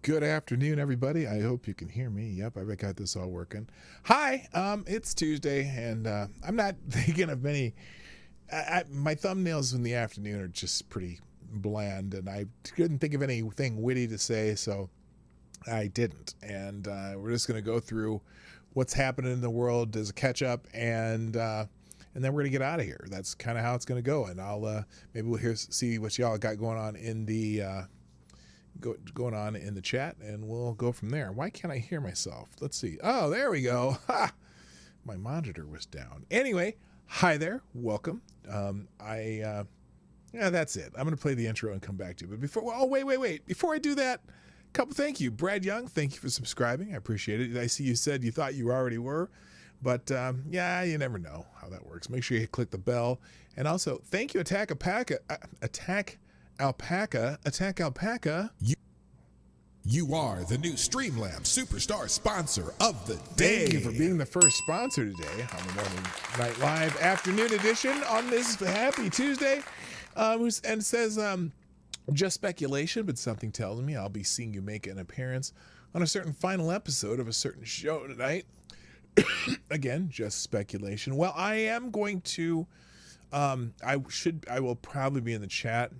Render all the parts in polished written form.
Good afternoon, everybody. I hope you can hear me. Yep, I got this all working. Hi, it's Tuesday, and I'm not thinking of many. My thumbnails in the afternoon are just pretty bland, and I couldn't think of anything witty to say, so I didn't. And we're just going to go through what's happening in the world as a catch-up, and then we're going to get out of here. That's kind of how it's going to go, and I'll maybe we'll see what y'all got going on in the going on in the chat, and we'll go from there. Why can't I hear myself? Let's see. Oh, there we go. Ha! My monitor was down. Anyway, hi there. Welcome. Yeah, that's it. I'm going to play the intro and come back to you. But before, oh, wait. Before I do that, thank you. Brad Young, thank you for subscribing. I appreciate it. I see you said you thought you already were, but yeah, you never know how that works. Make sure you click the bell. And also, thank you, Attack Alpaca. You are the new Streamlabs Superstar sponsor of the day. Thank you for being the first sponsor today on the Morning Night Live afternoon edition on this happy Tuesday. And it says, just speculation, but something tells me I'll be seeing you make an appearance on a certain final episode of a certain show tonight. Again, just speculation. Well, I am going to, I will probably be in the chat.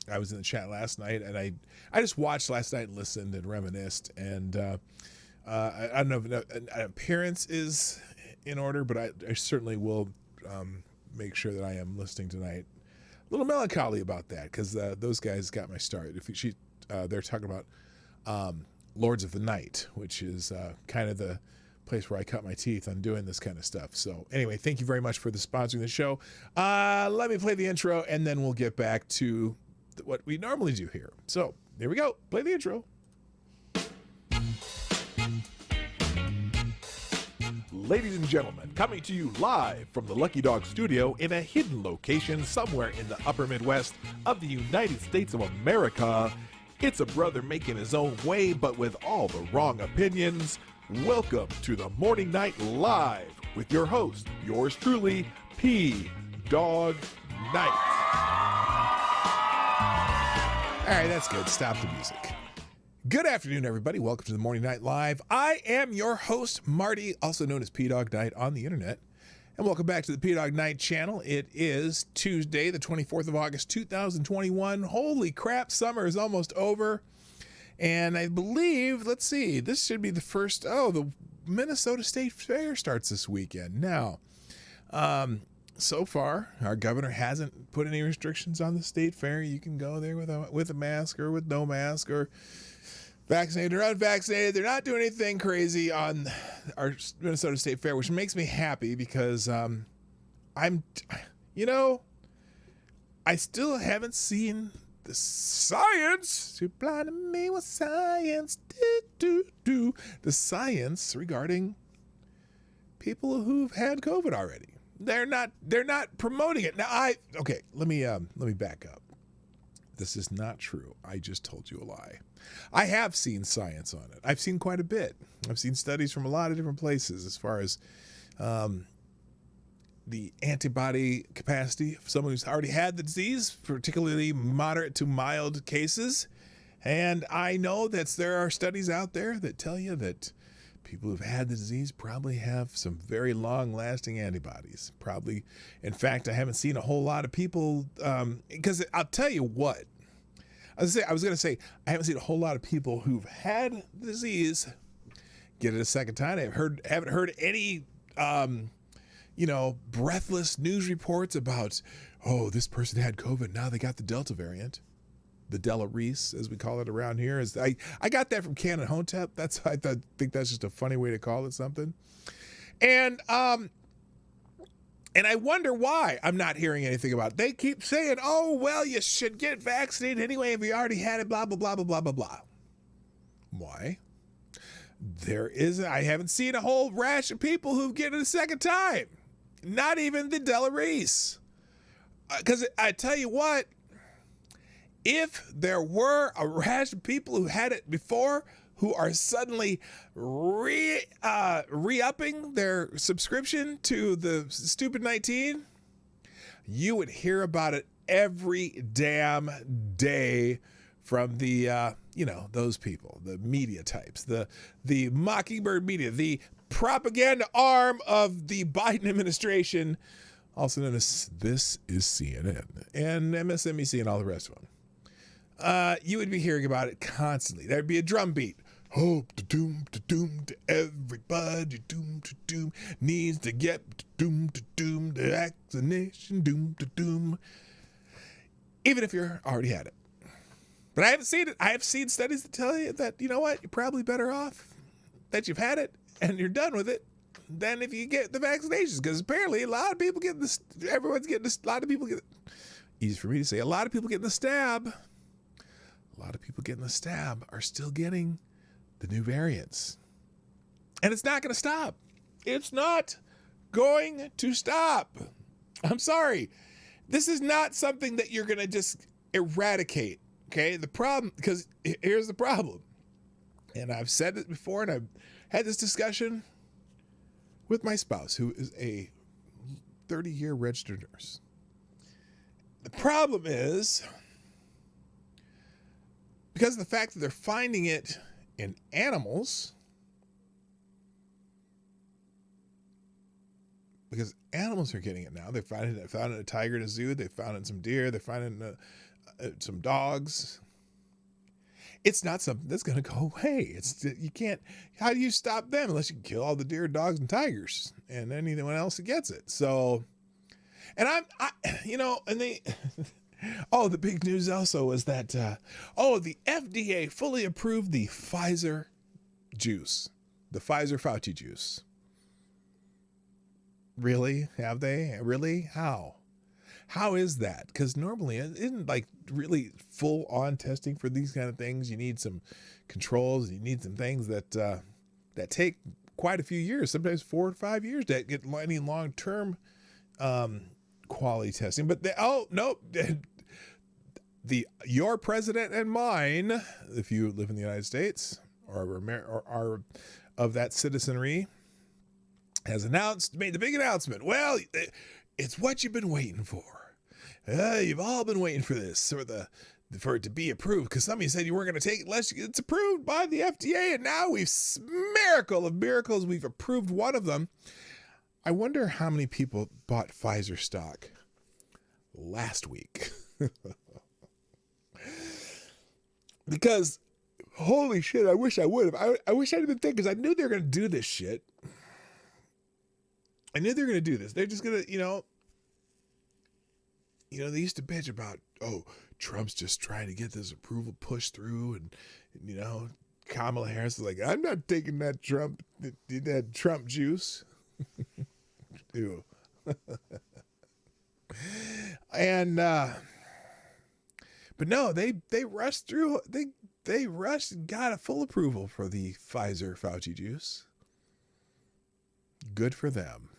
I was in the chat last night, and I just watched last night and listened and reminisced, and I don't know if an appearance is in order, but I certainly will make sure that I am listening tonight. A little melancholy about that, because those guys got my start. They're talking about Lords of the Night, which is kind of the place where I cut my teeth on doing this kind of stuff. So anyway, thank you very much for sponsoring the show. Let me play the intro, and then we'll get back to what we normally do here. So there we go. Play the intro. Ladies and gentlemen, coming to you live from the Lucky Dog studio in a hidden location somewhere in the upper Midwest of the United States of America, it's a brother making his own way, but with all the wrong opinions. Welcome to the Morning Night Live with your host, yours truly, PDawgKnight. All right, that's good. Stop the music. Good afternoon, everybody. Welcome to the Morning Night Live. I am your host, Marty, also known as PDawgKnight on the internet. And welcome back to the PDawgKnight channel. It is Tuesday, the 24th of August, 2021. Holy crap, summer is almost over. And I believe, let's see, this should be the first, the Minnesota State Fair starts this weekend. Now, so far, our governor hasn't put any restrictions on the state fair. You can go there with a mask or with no mask, or vaccinated or unvaccinated. They're not doing anything crazy on our Minnesota State Fair, which makes me happy because I still haven't seen the science. You're blinding me with science. The science regarding people who've had COVID already. They're not promoting it. Now let me back up. This is not true. I just told you a lie. I have seen science on it. I've seen quite a bit. I've seen studies from a lot of different places as far as the antibody capacity of someone who's already had the disease, particularly moderate to mild cases. And I know that there are studies out there that tell you that people who've had the disease probably have some very long-lasting antibodies. Probably, in fact, I haven't seen a whole lot of people, because I'll tell you what. I was going to say, I haven't seen a whole lot of people who've had the disease get it a second time. I haven't heard any, breathless news reports about, this person had COVID, now they got the Delta variant. The Della Reese, as we call it around here. I got that from Canon Hotep. I think that's just a funny way to call it something. And I wonder why I'm not hearing anything about it. They keep saying, you should get vaccinated anyway if you already had it, blah, blah, blah, blah, blah, blah, blah. Why? I haven't seen a whole rash of people who get it a second time. Not even the Della Reese. Because I tell you what, if there were a rash of people who had it before who are suddenly re-upping their subscription to the stupid 19, you would hear about it every damn day from the, those people, the media types, the Mockingbird media, the propaganda arm of the Biden administration, also known as This is CNN and MSNBC and all the rest of them. You would be hearing about it constantly. There'd be a drum beat. Hope to doom to everybody doom needs to get doom the vaccination doom. Even if you're already had it. But I haven't seen it. I have seen studies that tell you that, you know what, you're probably better off that you've had it and you're done with it than if you get the vaccinations. Because apparently a lot of people getting this, everyone's getting this, a lot of people get, easy for me to say, a lot of people getting the stab. A lot of people getting the stab are still getting the new variants. And it's not going to stop. It's not going to stop. I'm sorry. This is not something that you're going to just eradicate. Okay, the problem, because here's the problem, and I've said it before, and I've had this discussion with my spouse, who is a 30-year registered nurse. The problem is, because of the fact that they're finding it in animals, because animals are getting it now. They found it in a tiger in a zoo. They found it in some deer. They found it in some dogs. It's not something that's going to go away. You can't. How do you stop them unless you kill all the deer, dogs, and tigers and anyone else that gets it? So, and and they. Oh, the big news also was that the FDA fully approved the Pfizer juice, the Pfizer Fauci juice. Really? Have they? Really? How? How is that? Because normally it isn't like really full on testing for these kind of things. You need some controls. You need some things that take quite a few years, sometimes 4 to 5 years to get any long term quality testing. But your president and mine, if you live in the United States or are of that citizenry, has made the big announcement. Well, it's what you've been waiting for. You've all been waiting for this, for it to be approved, because somebody said you weren't going to take it unless it's approved by the FDA, and now miracle of miracles, we've approved one of them. I wonder how many people bought Pfizer stock last week. Because, holy shit, I wish I would have. I wish I'd been thinking, because I knew they were going to do this shit. I knew they were going to do this. They're just going to, they used to bitch about, Trump's just trying to get this approval pushed through. And, Kamala Harris is like, I'm not taking that Trump juice. Ew. And, but no, they rushed through, they rushed and got a full approval for the Pfizer Fauci juice. Good for them.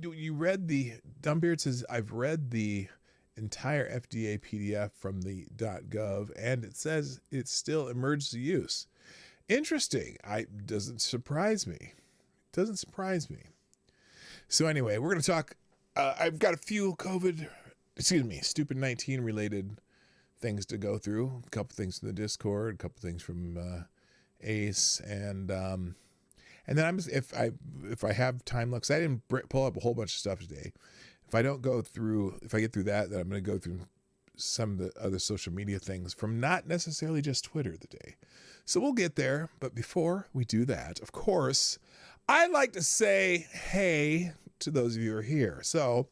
You read Dumbbeard says, I've read the entire FDA PDF from the .gov, and it says it's still emergency use. Interesting. Doesn't surprise me. So anyway, we're going to talk, I've got a few stupid 19 related things to go through. A couple things from the Discord, a couple things from Ace, and then if I have time left, 'cause I didn't pull up a whole bunch of stuff today. If I get through that, then I'm going to go through some of the other social media things from not necessarily just Twitter today. So we'll get there. But before we do that, of course, I like to say hey to those of you who are here. So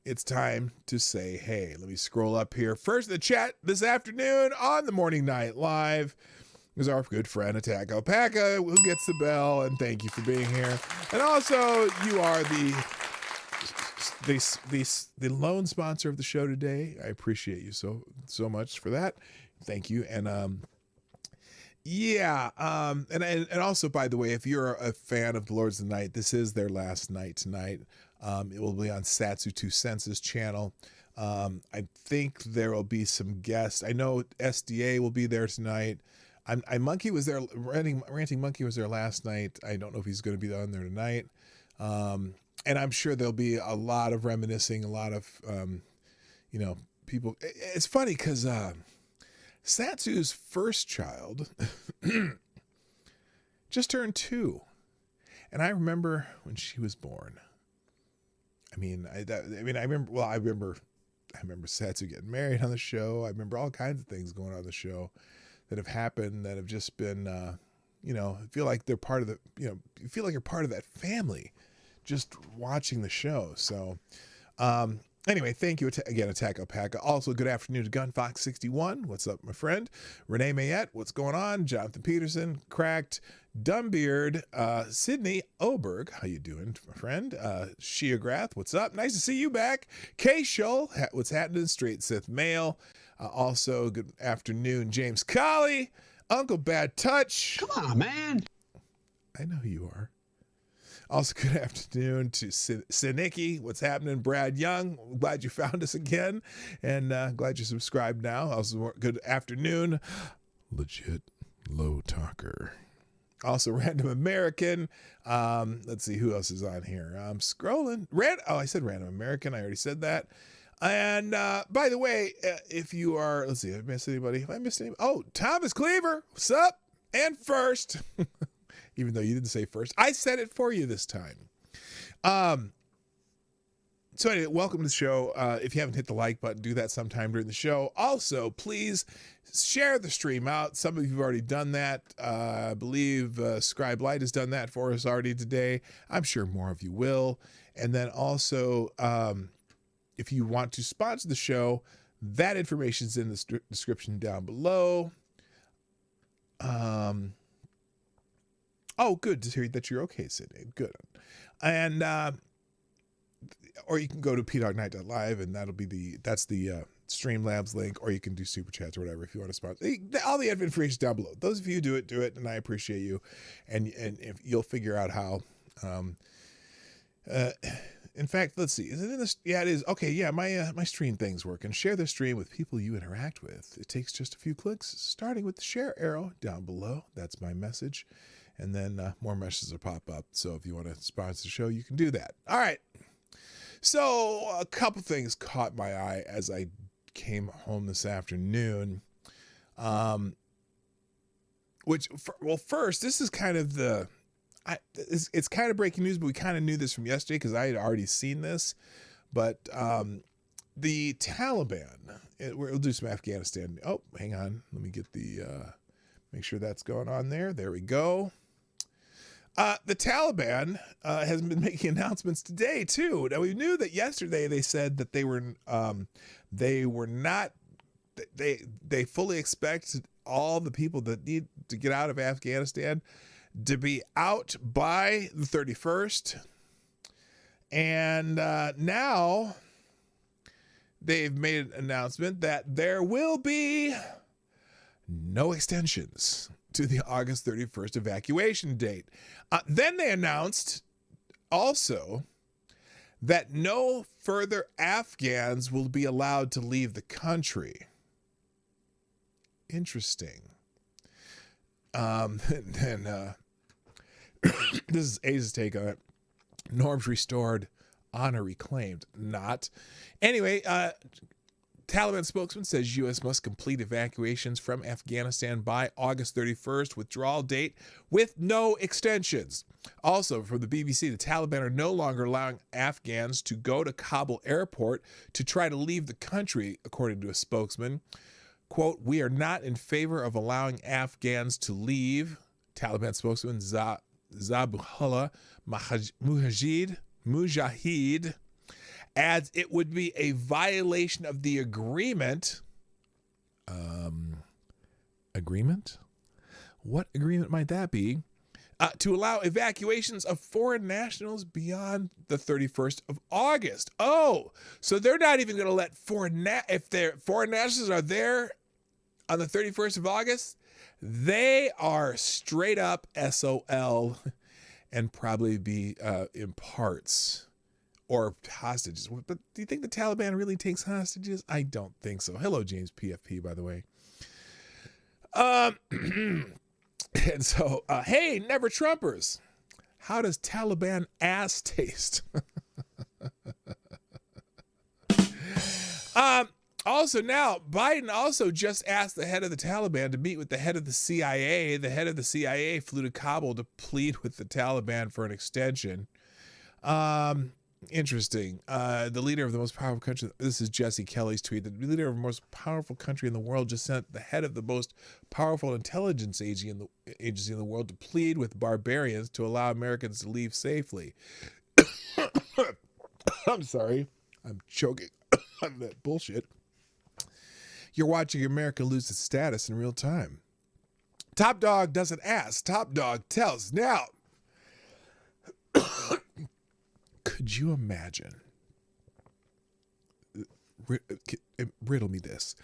it's time to say hey. Let me scroll up here. First in the chat this afternoon on the Morning Night Live is our good friend Attack Alpaca, who gets the bell, and thank you for being here. And also, you are the lone sponsor of the show today. I appreciate you so much for that. Thank you. And and also, by the way, if you're a fan of the Lords of the Night, this is their last night tonight. It will be on Satsu 2 Senses channel. I think there will be some guests. I know SDA will be there tonight. Monkey was there. Ranting Monkey was there last night. I don't know if he's going to be on there tonight. And I'm sure there'll be a lot of reminiscing, a lot of, people. It's funny because Satsu's first child just turned 2. And I remember when she was born. I remember Satsu getting married on the show. I remember all kinds of things going on the show that have happened that have just been, feel like they're part of you feel like you're part of that family just watching the show. So, anyway, thank you again, Attack Alpaca. Also, good afternoon to Gunfox61. What's up, my friend? Renee Mayette, what's going on? Jonathan Peterson, Cracked, Dumbbeard, Sydney Oberg, how you doing, my friend? Shia Grath, what's up? Nice to see you back. Kay Shull, what's happening? Straight Sith Mail. Also, good afternoon, James Colley, Uncle Bad Touch. Come on, man. I know who you are. Also, good afternoon to Sinicki. What's happening? Brad Young. Glad you found us again. And glad you're subscribed now. Also, good afternoon. Legit Low Talker. Also, Random American. Let's see who else is on here. I'm scrolling. I said Random American. I already said that. And by the way, if you are, let's see, have I missed anybody? Have I missed anybody? Oh, Thomas Cleaver. What's up? And first. Even though you didn't say first, I said it for you this time. So anyway, welcome to the show. If you haven't hit the like button, do that sometime during the show. Also, please share the stream out. Some of you have already done that. I believe Scribe Light has done that for us already today. I'm sure more of you will. And then also, if you want to sponsor the show, that information is in the description down below. Oh, good to hear that you're okay, Sydney. Good. And, or you can go to PDawgKnight.live and that's the Streamlabs link, or you can do SuperChats or whatever if you want to sponsor. All the information is down below. Those of you who do it, and I appreciate you. And if you'll figure out how. In fact, let's see. Is it in this? Yeah, it is. Okay, yeah, my stream thing's working. Share the stream with people you interact with. It takes just a few clicks, starting with the share arrow down below. That's my message. And then more messages will pop up. So if you want to sponsor the show, you can do that. All right. So a couple things caught my eye as I came home this afternoon. First, this is kind of it's kind of breaking news, but we kind of knew this from yesterday because I had already seen this. But the Taliban, we'll do some Afghanistan. Oh, hang on. Let me get make sure that's going on there. There we go. The Taliban has been making announcements today too. Now we knew that yesterday they said that they fully expect all the people that need to get out of Afghanistan to be out by the 31st. And now they've made an announcement that there will be no extensions to the August 31st evacuation date. Then they announced also that no further Afghans will be allowed to leave the country. Interesting. This is Ace's take on it. Norms restored, honor reclaimed. Not. Anyway, Taliban spokesman says U.S. must complete evacuations from Afghanistan by August 31st, withdrawal date with no extensions. Also, from the BBC, the Taliban are no longer allowing Afghans to go to Kabul airport to try to leave the country, according to a spokesman. Quote, "We are not in favor of allowing Afghans to leave," Taliban spokesman Zabihullah Mujahid adds it would be a violation of the agreement. Agreement? What agreement might that be? To allow evacuations of foreign nationals beyond the 31st of August. Oh, so they're not even going to let if their foreign nationals are there on the 31st of August, they are straight up SOL and probably be in parts. Or hostages. But do you think the Taliban really takes hostages? I don't think so. Hello, James PFP, by the way. And so, hey, Never Trumpers. How does Taliban ass taste? also now, Biden also just asked the head of the Taliban to meet with the head of the CIA. The head of the CIA flew to Kabul to plead with the Taliban for an extension. Interesting. The leader of the most powerful country, this is Jesse Kelly's tweet, the leader of the most powerful country in the world just sent the head of the most powerful intelligence agency in the world to plead with barbarians to allow Americans to leave safely. I'm sorry. I'm choking on that bullshit. You're watching America lose its status in real time. Top Dog doesn't ask. Top Dog tells. Now, could you imagine? Riddle me this.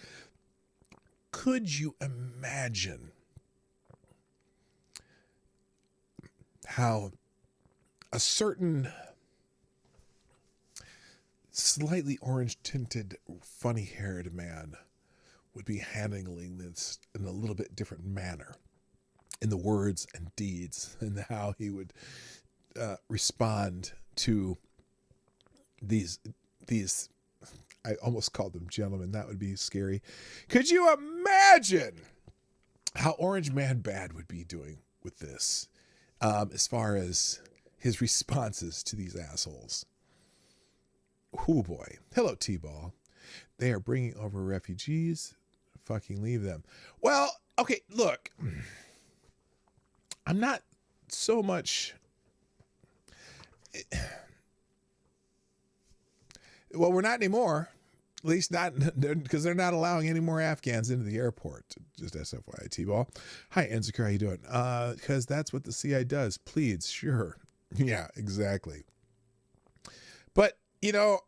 Could you imagine how a certain slightly orange-tinted, funny-haired man would be handling this in a little bit different manner in the words and deeds, and how he would respond to these I almost called them gentlemen. That would be scary. Could you imagine how Orange Man Bad would be doing with this, as far as his responses to these assholes? Oh boy. Hello, T-Ball. They are bringing over refugees. Fucking leave them. Well, okay, look. I'm not so much... Well, we're not anymore. At least not, because they're not allowing any more Afghans into the airport. Just SFYI, T-Ball. Hi, Enzikar, how you doing? Because that's what the CIA does. Pleads, sure. Yeah, exactly. But, you know,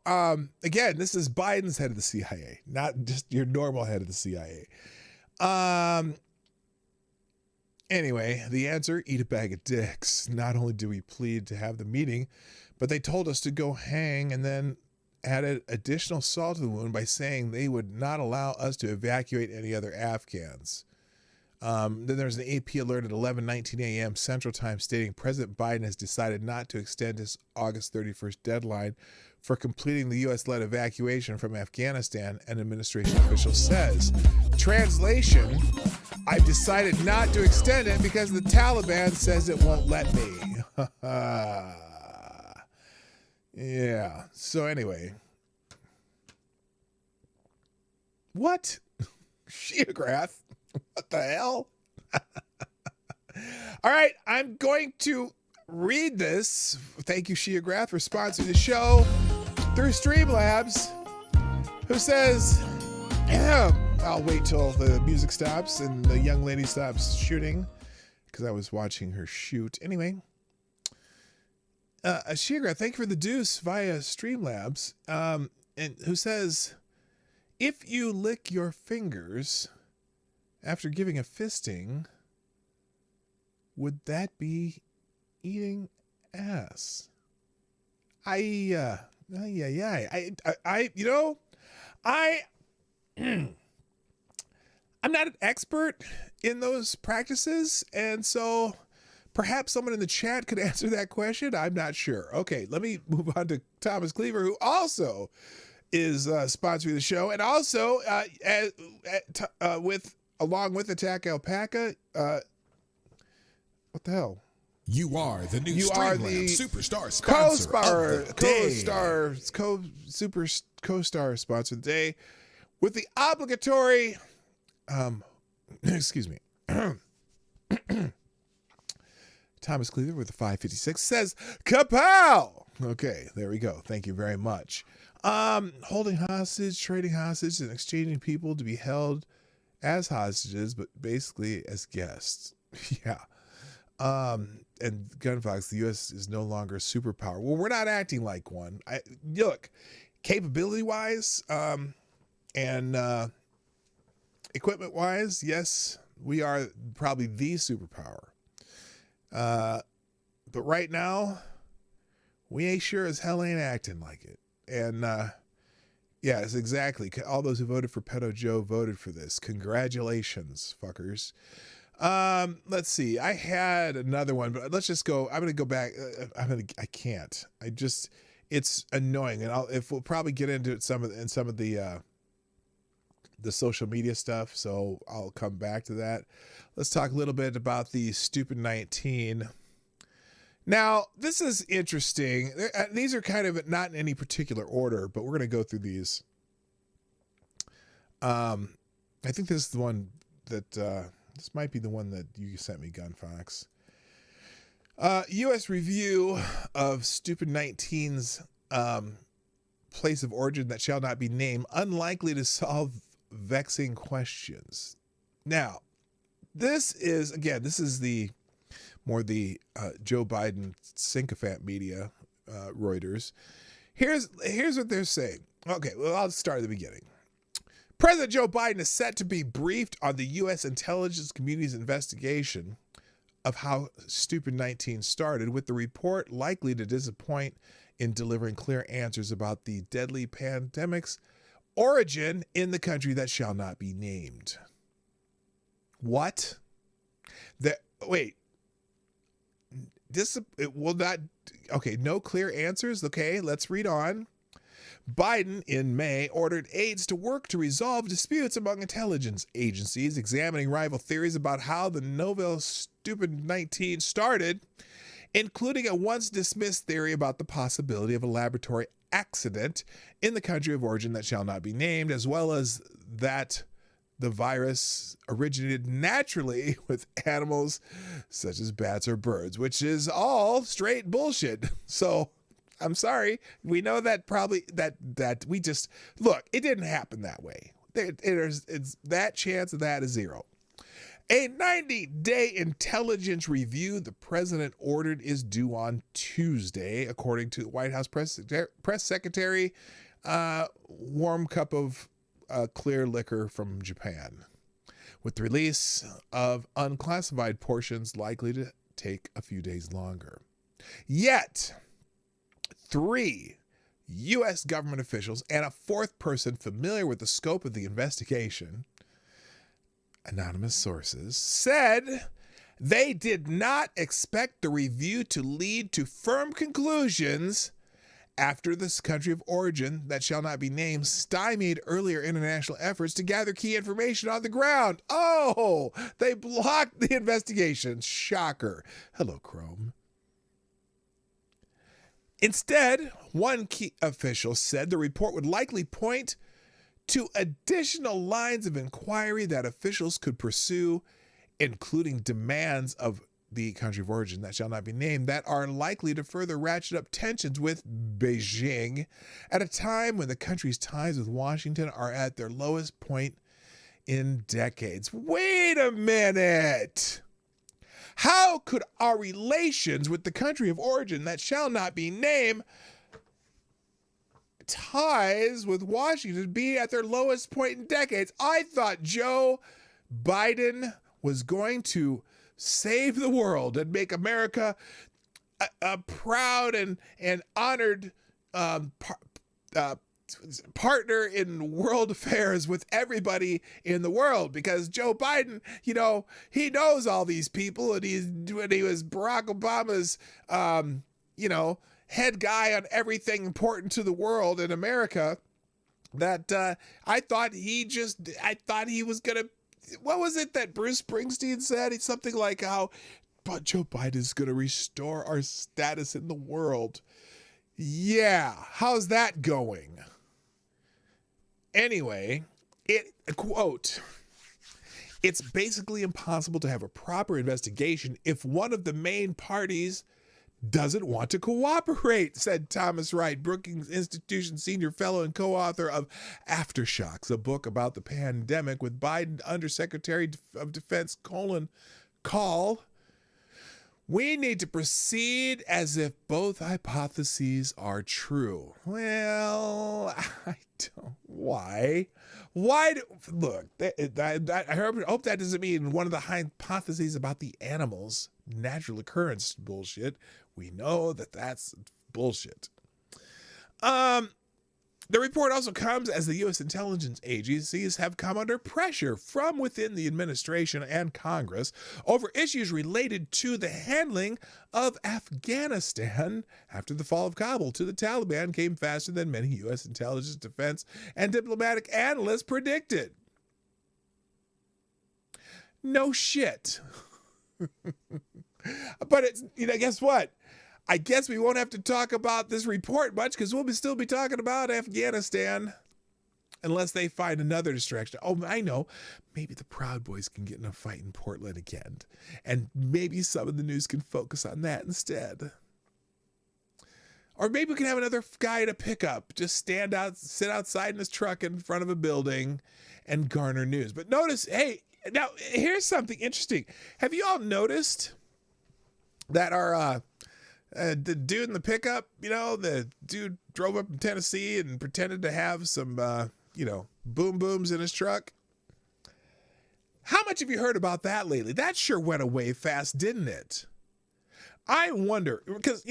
again, this is Biden's head of the CIA, not just your normal head of the CIA. Anyway, the answer, eat a bag of dicks. Not only do we plead to have the meeting, but they told us to go hang and then added additional salt to the wound by saying they would not allow us to evacuate any other Afghans. Then there's an AP alert at 11:19 a.m. Central Time stating President Biden has decided not to extend his August 31st deadline for completing the U.S.-led evacuation from Afghanistan, an administration official says. Translation, I've decided not to extend it because the Taliban says it won't let me. Yeah. So anyway. What? Sheograph? What the hell? All right. I'm going to read this. Thank you, Sheograph, for sponsoring the show through Streamlabs, who says, I'll wait till the music stops and the young lady stops shooting because I was watching her shoot. Anyway. Sheograph, thank you for the deuce via Streamlabs, and who says, if you lick your fingers after giving a fisting, would that be eating ass? I'm not an expert in those practices, and so perhaps someone in the chat could answer that question. I'm not sure. Okay, let me move on to Thomas Cleaver, who also is sponsoring the show, and also along with Attack Alpaca. What the hell? You are the new Streamlabs superstar sponsor of the day. Co-star sponsor of the day with the obligatory. Excuse me. Thomas Cleaver with the 556 says, Kapow! Okay, there we go. Thank you very much. Holding hostage, trading hostage, and exchanging people to be held as hostages, but basically as guests. Yeah. And Gunfox, the U.S. is no longer a superpower. Well, we're not acting like one. Look, capability-wise and equipment-wise, yes, we are probably the superpower. But right now, we ain't sure as hell ain't acting like it. And yes, exactly. All those who voted for Pedo Joe voted for this. Congratulations, fuckers. Let's see. I had another one, but let's just go. I'm gonna go back. I can't. It's annoying, and we'll probably get into it in some of the the social media stuff, so I'll come back to that. Let's talk a little bit about the Stupid 19. Now, this is interesting. These are kind of not in any particular order, but we're going to go through these. I think this is the one that, this might be the one that you sent me, Gunfox. U.S. review of Stupid 19's place of origin that shall not be named, unlikely to solve vexing questions. Now, this is the Joe Biden sycophant media, Reuters. Here's what they're saying. Okay, well, I'll start at the beginning. President Joe Biden is set to be briefed on the U.S. intelligence community's investigation of how Stupid 19 started, with the report likely to disappoint in delivering clear answers about the deadly pandemic's origin in the country that shall not be named. What? Wait. It will not. Okay, no clear answers. Okay, let's read on. Biden in May ordered aides to work to resolve disputes among intelligence agencies, examining rival theories about how the novel Stupid 19 started, including a once dismissed theory about the possibility of a laboratory accident in the country of origin that shall not be named, as well as that the virus originated naturally with animals such as bats or birds, which is all straight bullshit. So I'm sorry. We know that probably that we just look, it didn't happen that way. It's that chance of that is zero. A 90-day intelligence review the president ordered is due on Tuesday, according to the White House press secretary. Warm cup of clear liquor from Japan, with the release of unclassified portions likely to take a few days longer. Yet, 3 U.S. government officials and a 4th person familiar with the scope of the investigation, anonymous sources, said they did not expect the review to lead to firm conclusions after this country of origin that shall not be named stymied earlier international efforts to gather key information on the ground. Oh, they blocked the investigation. Shocker. Hello, Chrome. Instead, one key official said the report would likely point to additional lines of inquiry that officials could pursue, including demands of the country of origin that shall not be named that are likely to further ratchet up tensions with Beijing at a time when the country's ties with Washington are at their lowest point in decades. Wait a minute. How could our relations with the country of origin that shall not be named ties with Washington be at their lowest point in decades? I thought Joe Biden was going to save the world and make America a proud and honored partner in world affairs with everybody in the world, because Joe Biden, he knows all these people, and when he was Barack Obama's, head guy on everything important to the world in America, that I thought he was going to, what was it that Bruce Springsteen said? It's something like how, but Joe Biden is going to restore our status in the world. Yeah, how's that going? Anyway, quote, it's basically impossible to have a proper investigation if one of the main parties doesn't want to cooperate, said Thomas Wright, Brookings Institution senior fellow and co-author of Aftershocks, a book about the pandemic, with Biden Undersecretary of Defense call. We need to proceed as if both hypotheses are true. Well, I don't. Why? Look, I hope that doesn't mean one of the hypotheses about the animals, natural occurrence bullshit. We know that that's bullshit. The report also comes as the U.S. intelligence agencies have come under pressure from within the administration and Congress over issues related to the handling of Afghanistan after the fall of Kabul to the Taliban came faster than many U.S. intelligence, defense, and diplomatic analysts predicted. No shit. But it's, guess what? I guess we won't have to talk about this report much because we'll still be talking about Afghanistan unless they find another distraction. Oh, I know. Maybe the Proud Boys can get in a fight in Portland again. And maybe some of the news can focus on that instead. Or maybe we can have another guy in a pickup just sit outside in his truck in front of a building and garner news. But notice, hey, now here's something interesting. Have you all noticed that our the dude in the pickup, the dude drove up in Tennessee and pretended to have some, boom booms in his truck? How much have you heard about that lately? That sure went away fast, didn't it? I wonder, because,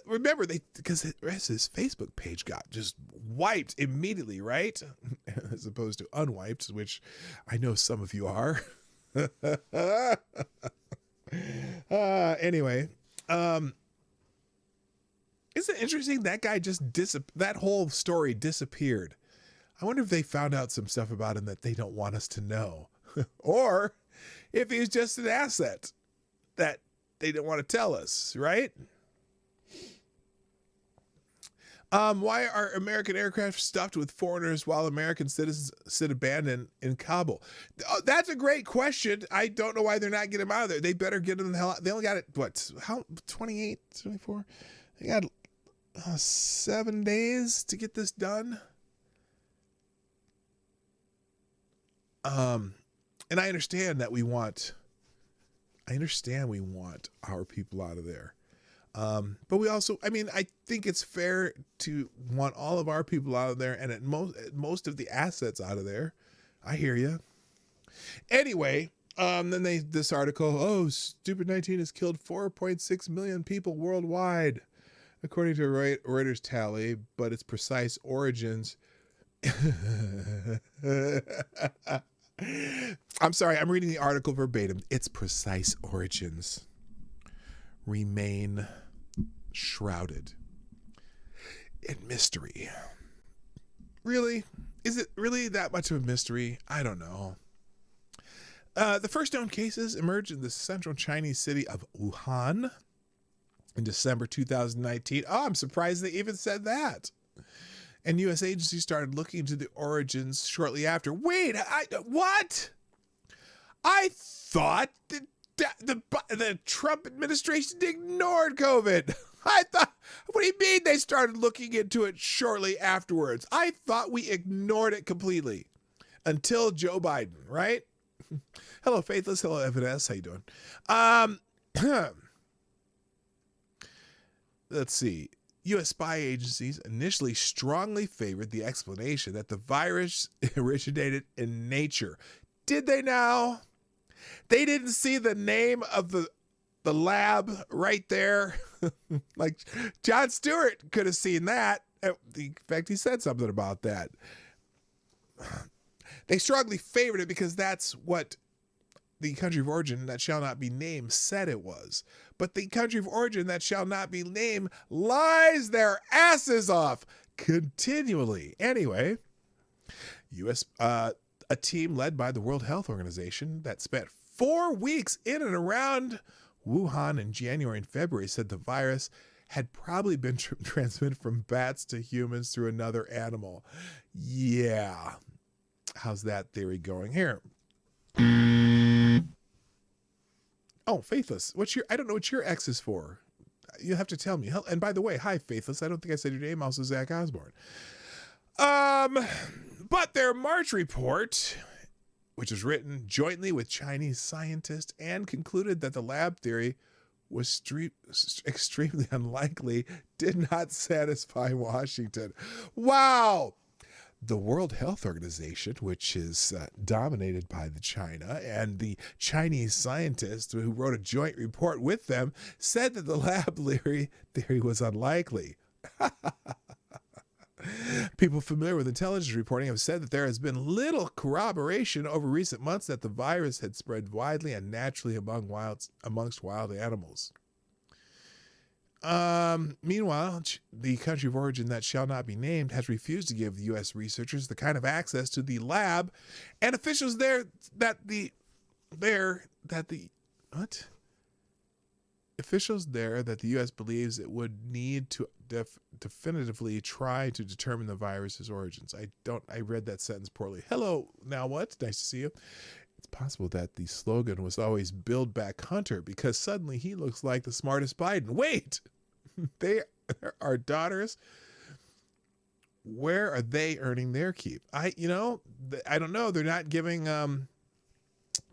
remember, because his Facebook page got just wiped immediately, right? As opposed to unwiped, which I know some of you are. Anyway, isn't it interesting that guy just that whole story disappeared? I wonder if they found out some stuff about him that they don't want us to know, or if he's just an asset that they didn't want to tell us, right? Why are American aircraft stuffed with foreigners while American citizens sit abandoned in Kabul? That's a great question. I don't know why they're not getting them out of there. They better get them the hell out. They only got it, 28, 24? They got 7 days to get this done. And I understand that we want our people out of there. But we also, I think it's fair to want all of our people out of there and at most of the assets out of there. I hear you. Anyway, then this article, Stupid 19 has killed 4.6 million people worldwide, according to Reuters tally, but its precise origins. I'm sorry, I'm reading the article verbatim. Its precise origins remain shrouded in mystery. Really? Is it really that much of a mystery? I don't know. The first known cases emerged in the central Chinese city of Wuhan in December 2019. Oh, I'm surprised they even said that. And U.S. agencies started looking into the origins shortly after. Wait, what? I thought the Trump administration ignored COVID. I thought, what do you mean they started looking into it shortly afterwards? I thought we ignored it completely until Joe Biden, right? Hello, Faithless. Hello, Evan. How you doing? Let's see. U.S. spy agencies initially strongly favored the explanation that the virus originated in nature. Did they now? They didn't see the name of the lab right there. Like Jon Stewart could have seen that. In fact, he said something about that. They strongly favored it because that's what the country of origin that shall not be named said it was. But the country of origin that shall not be named lies their asses off continually. Anyway, a team led by the World Health Organization that spent 4 weeks in and around Wuhan in January and February said the virus had probably been transmitted from bats to humans through another animal. Yeah. How's that theory going here? Oh, Faithless. I don't know what your X is for. You have to tell me. And by the way, hi, Faithless. I don't think I said your name. Also, Zach Osborne. But their March report, which was written jointly with Chinese scientists and concluded that the lab theory was extremely unlikely, did not satisfy Washington. Wow. The World Health Organization, which is dominated by China, and the Chinese scientists who wrote a joint report with them said that the lab theory was unlikely. People familiar with intelligence reporting have said that there has been little corroboration over recent months that the virus had spread widely and naturally amongst wild animals. Meanwhile, the country of origin that shall not be named has refused to give the U.S. researchers the kind of access to the lab and officials there that the Officials there that the U.S. believes it would need to definitively try to determine the virus's origins. I read that sentence poorly. Hello, now what? Nice to see you. It's possible that the slogan was always Build Back Hunter because suddenly he looks like the smartest Biden. Wait, they are daughters. Where are they earning their keep? I don't know. They're not giving their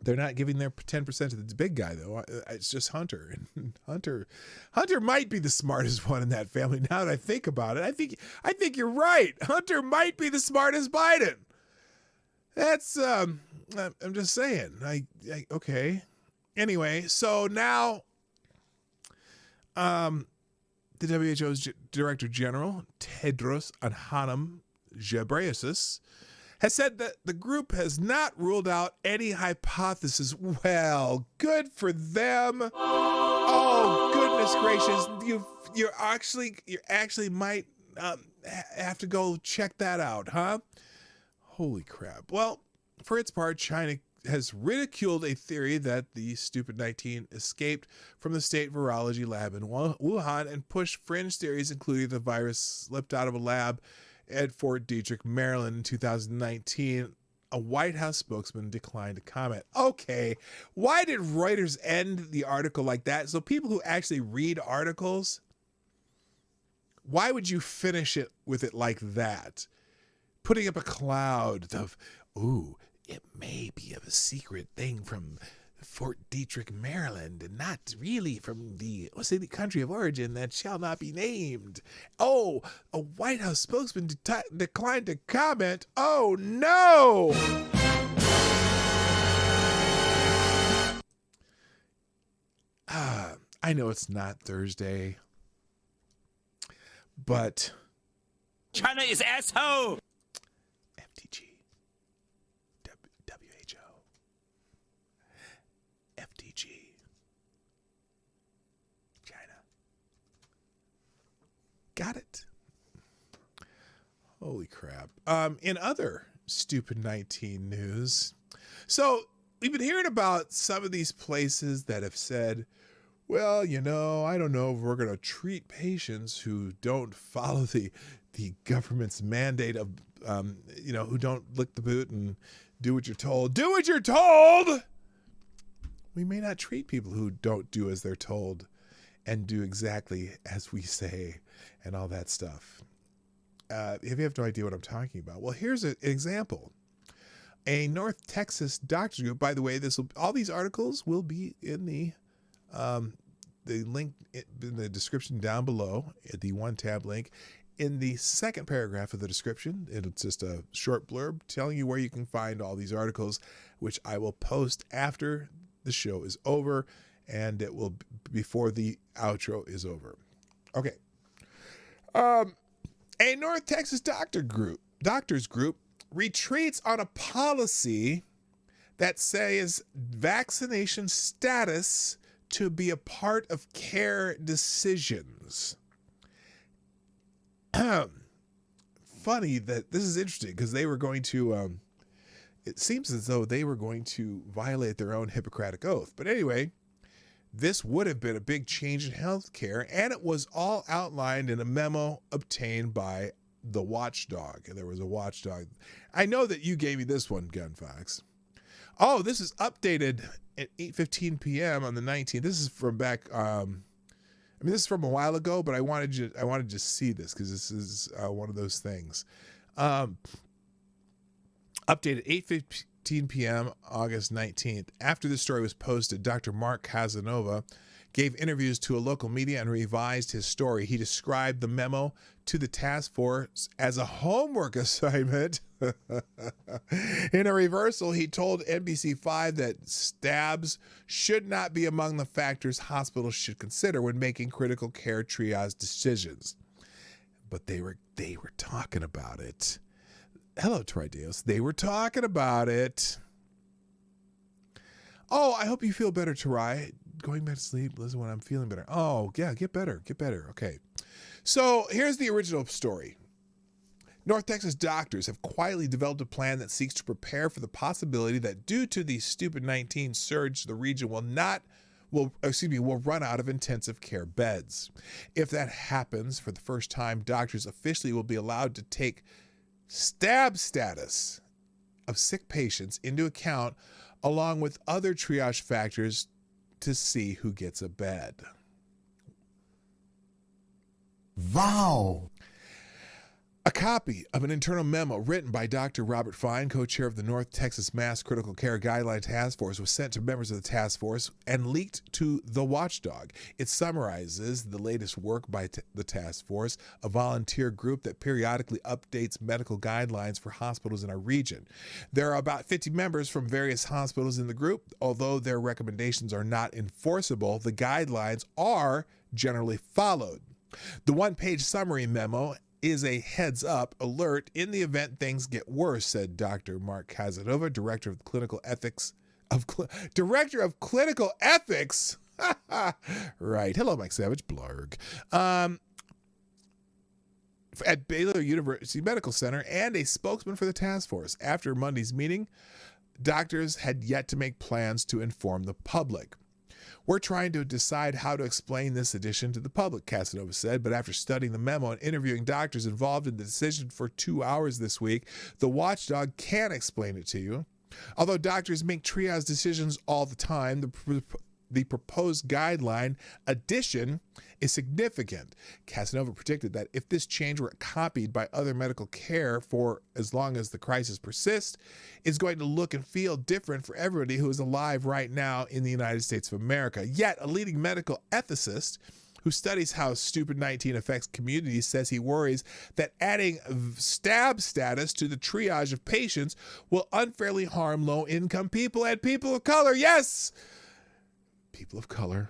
10% to the big guy though. It's just Hunter. And Hunter might be the smartest one in that family. Now that I think about it, I think you're right. Hunter might be the smartest Biden. That's I'm just saying. Okay. Anyway, so now the WHO's Director General, Tedros Adhanom Ghebreyesus, has said that the group has not ruled out any hypothesis. Well, good for them. Oh, goodness gracious. You actually might have to go check that out, huh? Holy crap. Well, for its part, China has ridiculed a theory that the stupid 19 escaped from the state virology lab in Wuhan and pushed fringe theories, including the virus slipped out of a lab at Fort Detrick, Maryland in 2019. A White House spokesman declined to comment. Okay, why did Reuters end the article like that? So people who actually read articles, why would you finish it with it like that? Putting up a cloud of, ooh, it may be of a secret thing from Fort Detrick, Maryland, and not really from the country of origin that shall not be named. Oh, a White House spokesman declined to comment. Oh, no! I know it's not Thursday, but China is asshole. FTG. WHO. FTG. China. Got it. Holy crap. In other stupid 19 news, so we've been hearing about some of these places that have said, well, I don't know if we're going to treat patients who don't follow the government's mandate of, who don't lick the boot and do what you're told. Do what you're told! We may not treat people who don't do as they're told and do exactly as we say and all that stuff. If you have no idea what I'm talking about, well, here's an example. A North Texas doctors group, by the way, all these articles will be in the link in the description down below, the one tab link. In the second paragraph of the description, it's just a short blurb telling you where you can find all these articles, which I will post after the show is over, and it will before the outro is over. Okay. A North Texas doctors group retreats on a policy that says vaccination status to be a part of care decisions. Funny that this is interesting because they were going to, it seems as though they were going to violate their own Hippocratic oath. But anyway, this would have been a big change in healthcare, and it was all outlined in a memo obtained by the watchdog. And there was a watchdog. I know that you gave me this one, Gunfox. Oh, this is updated at 8:15 p.m. on the 19th. This is from back. This is from a while ago, but I wanted you to see this because this is one of those things. Updated 8:15 p.m. August 19th. After this story was posted, Dr. Mark Casanova gave interviews to a local media and revised his story. He described the memo to the task force as a homework assignment. In a reversal, he told NBC5 that stabs should not be among the factors hospitals should consider when making critical care triage decisions. But they were talking about it. Hello, Trideos. They were talking about it. Oh, I hope you feel better, Tarai. Going back to sleep. Listen, when I'm feeling better. Oh, yeah, get better. Okay. So here's the original story. North Texas doctors have quietly developed a plan that seeks to prepare for the possibility that due to the stupid 19 surge, the region will run out of intensive care beds. If that happens, for the first time, doctors officially will be allowed to take stab status of sick patients into account, along with other triage factors to see who gets a bed. Wow. A copy of an internal memo written by Dr. Robert Fine, co-chair of the North Texas Mass Critical Care Guideline Task Force, was sent to members of the task force and leaked to the Watchdog. It summarizes the latest work by the task force, a volunteer group that periodically updates medical guidelines for hospitals in our region. There are about 50 members from various hospitals in the group. Although their recommendations are not enforceable, the guidelines are generally followed. The one-page summary memo is a heads-up alert in the event things get worse, said Dr. Mark Casanova, Director of Clinical Ethics. Right. Hello, Mike Savage. Blarg. At Baylor University Medical Center, and a spokesman for the task force. After Monday's meeting, doctors had yet to make plans to inform the public. We're trying to decide how to explain this addition to the public, Casanova said, but after studying the memo and interviewing doctors involved in the decision for 2 hours this week, the Watchdog can explain it to you. Although doctors make triage decisions all the time, the proposed guideline addition is significant. Casanova predicted that if this change were copied by other medical care for as long as the crisis persists, it's going to look and feel different for everybody who is alive right now in the United States of America. Yet, a leading medical ethicist who studies how stupid 19 affects communities says he worries that adding stab status to the triage of patients will unfairly harm low-income people and people of color. Yes! People of color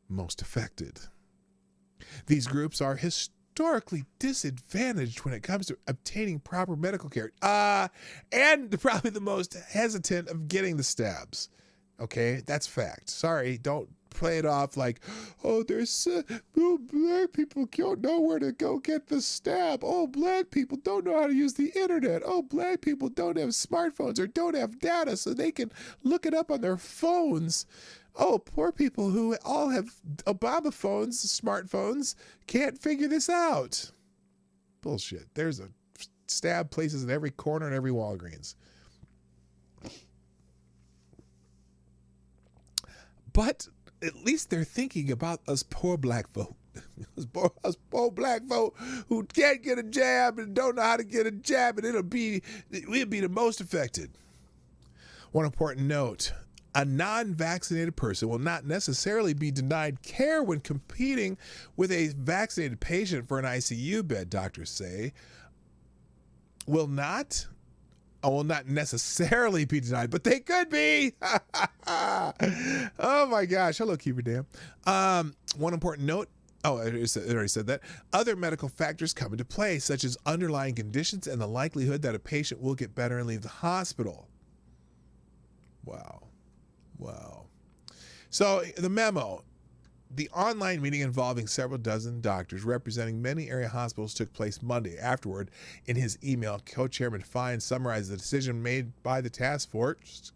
most affected. These groups are historically disadvantaged when it comes to obtaining proper medical care, and probably the most hesitant of getting the stabs. Okay, that's fact. Sorry, don't play it off like, oh, there's black people don't know where to go get the stab. Oh, black people don't know how to use the internet. Oh, black people don't have smartphones or don't have data so they can look it up on their phones. Oh, poor people who all have Obama phones, smartphones, can't figure this out. Bullshit. There's a stab places in every corner and every Walgreens. But at least they're thinking about us poor black folk. Us poor black folk who can't get a jab and don't know how to get a jab, and we'll be the most affected. One important note. A non-vaccinated person will not necessarily be denied care when competing with a vaccinated patient for an ICU bed, doctors say. Will not necessarily be denied, but they could be. Oh my gosh. Hello, Keeper Dam. One important note. Oh, I already said that. Other medical factors come into play, such as underlying conditions and the likelihood that a patient will get better and leave the hospital. Wow. So the memo, the online meeting involving several dozen doctors representing many area hospitals took place Monday. Afterward, in his email, Co-Chairman Fine summarized the decision made by the task force.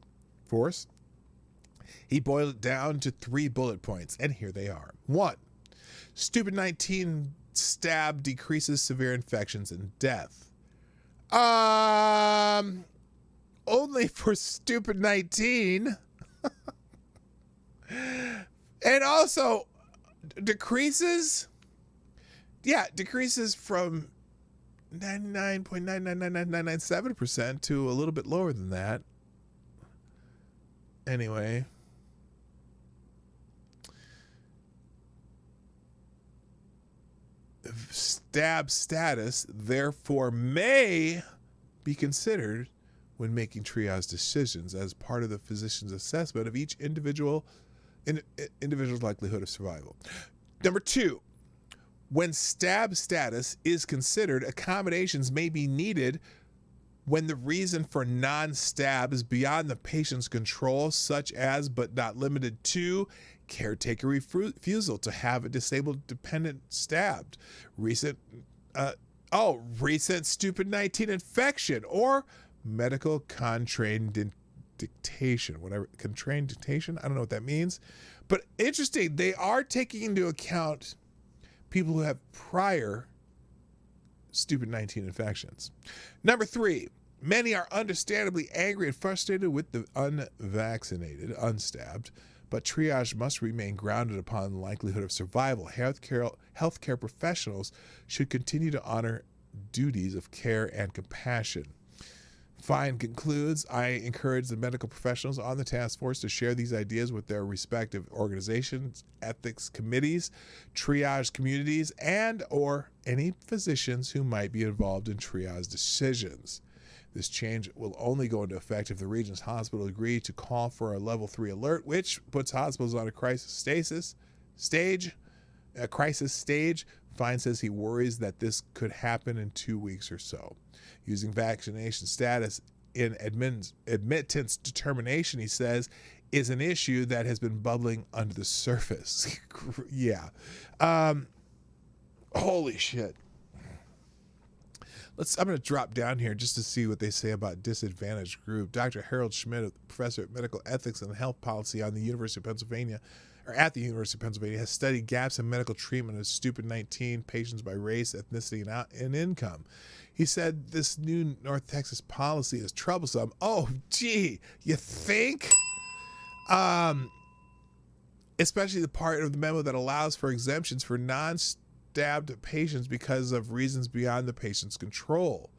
He boiled it down to 3 bullet points, and here they are. 1, stupid 19 stab decreases severe infections and death. Only for stupid 19. And also decreases from 99.9999997% to a little bit lower than that. Anyway, stab status therefore may be considered when making triage decisions as part of the physician's assessment of each individual's likelihood of survival. Number 2, when stab status is considered, accommodations may be needed when the reason for non-stab is beyond the patient's control, such as, but not limited to, caretaker refusal to have a disabled dependent stabbed, recent Oh, recent stupid 19 infection or medical contraindication, whatever. Contraindication? I don't know what that means. But interesting, they are taking into account people who have prior stupid 19 infections. Number 3, many are understandably angry and frustrated with the unvaccinated, unstabbed, but triage must remain grounded upon the likelihood of survival. Healthcare professionals should continue to honor duties of care and compassion. Fine concludes, I encourage the medical professionals on the task force to share these ideas with their respective organizations, ethics committees, triage communities, and or any physicians who might be involved in triage decisions. This change will only go into effect if the region's hospital agree to call for a level 3 alert, which puts hospitals on a crisis stage. Fine says he worries that this could happen in 2 weeks or so. Using vaccination status in admittance determination, he says, is an issue that has been bubbling under the surface. Yeah. Holy shit. I'm going to drop down here just to see what they say about disadvantaged group. Dr. Harold Schmidt, professor of medical ethics and health policy on the University of Pennsylvania, or at the University of Pennsylvania, has studied gaps in medical treatment of stupid 19 patients by race, ethnicity, and income. He said this new North Texas policy is troublesome. Oh, gee, you think? Especially the part of the memo that allows for exemptions for non-stabbed patients because of reasons beyond the patient's control.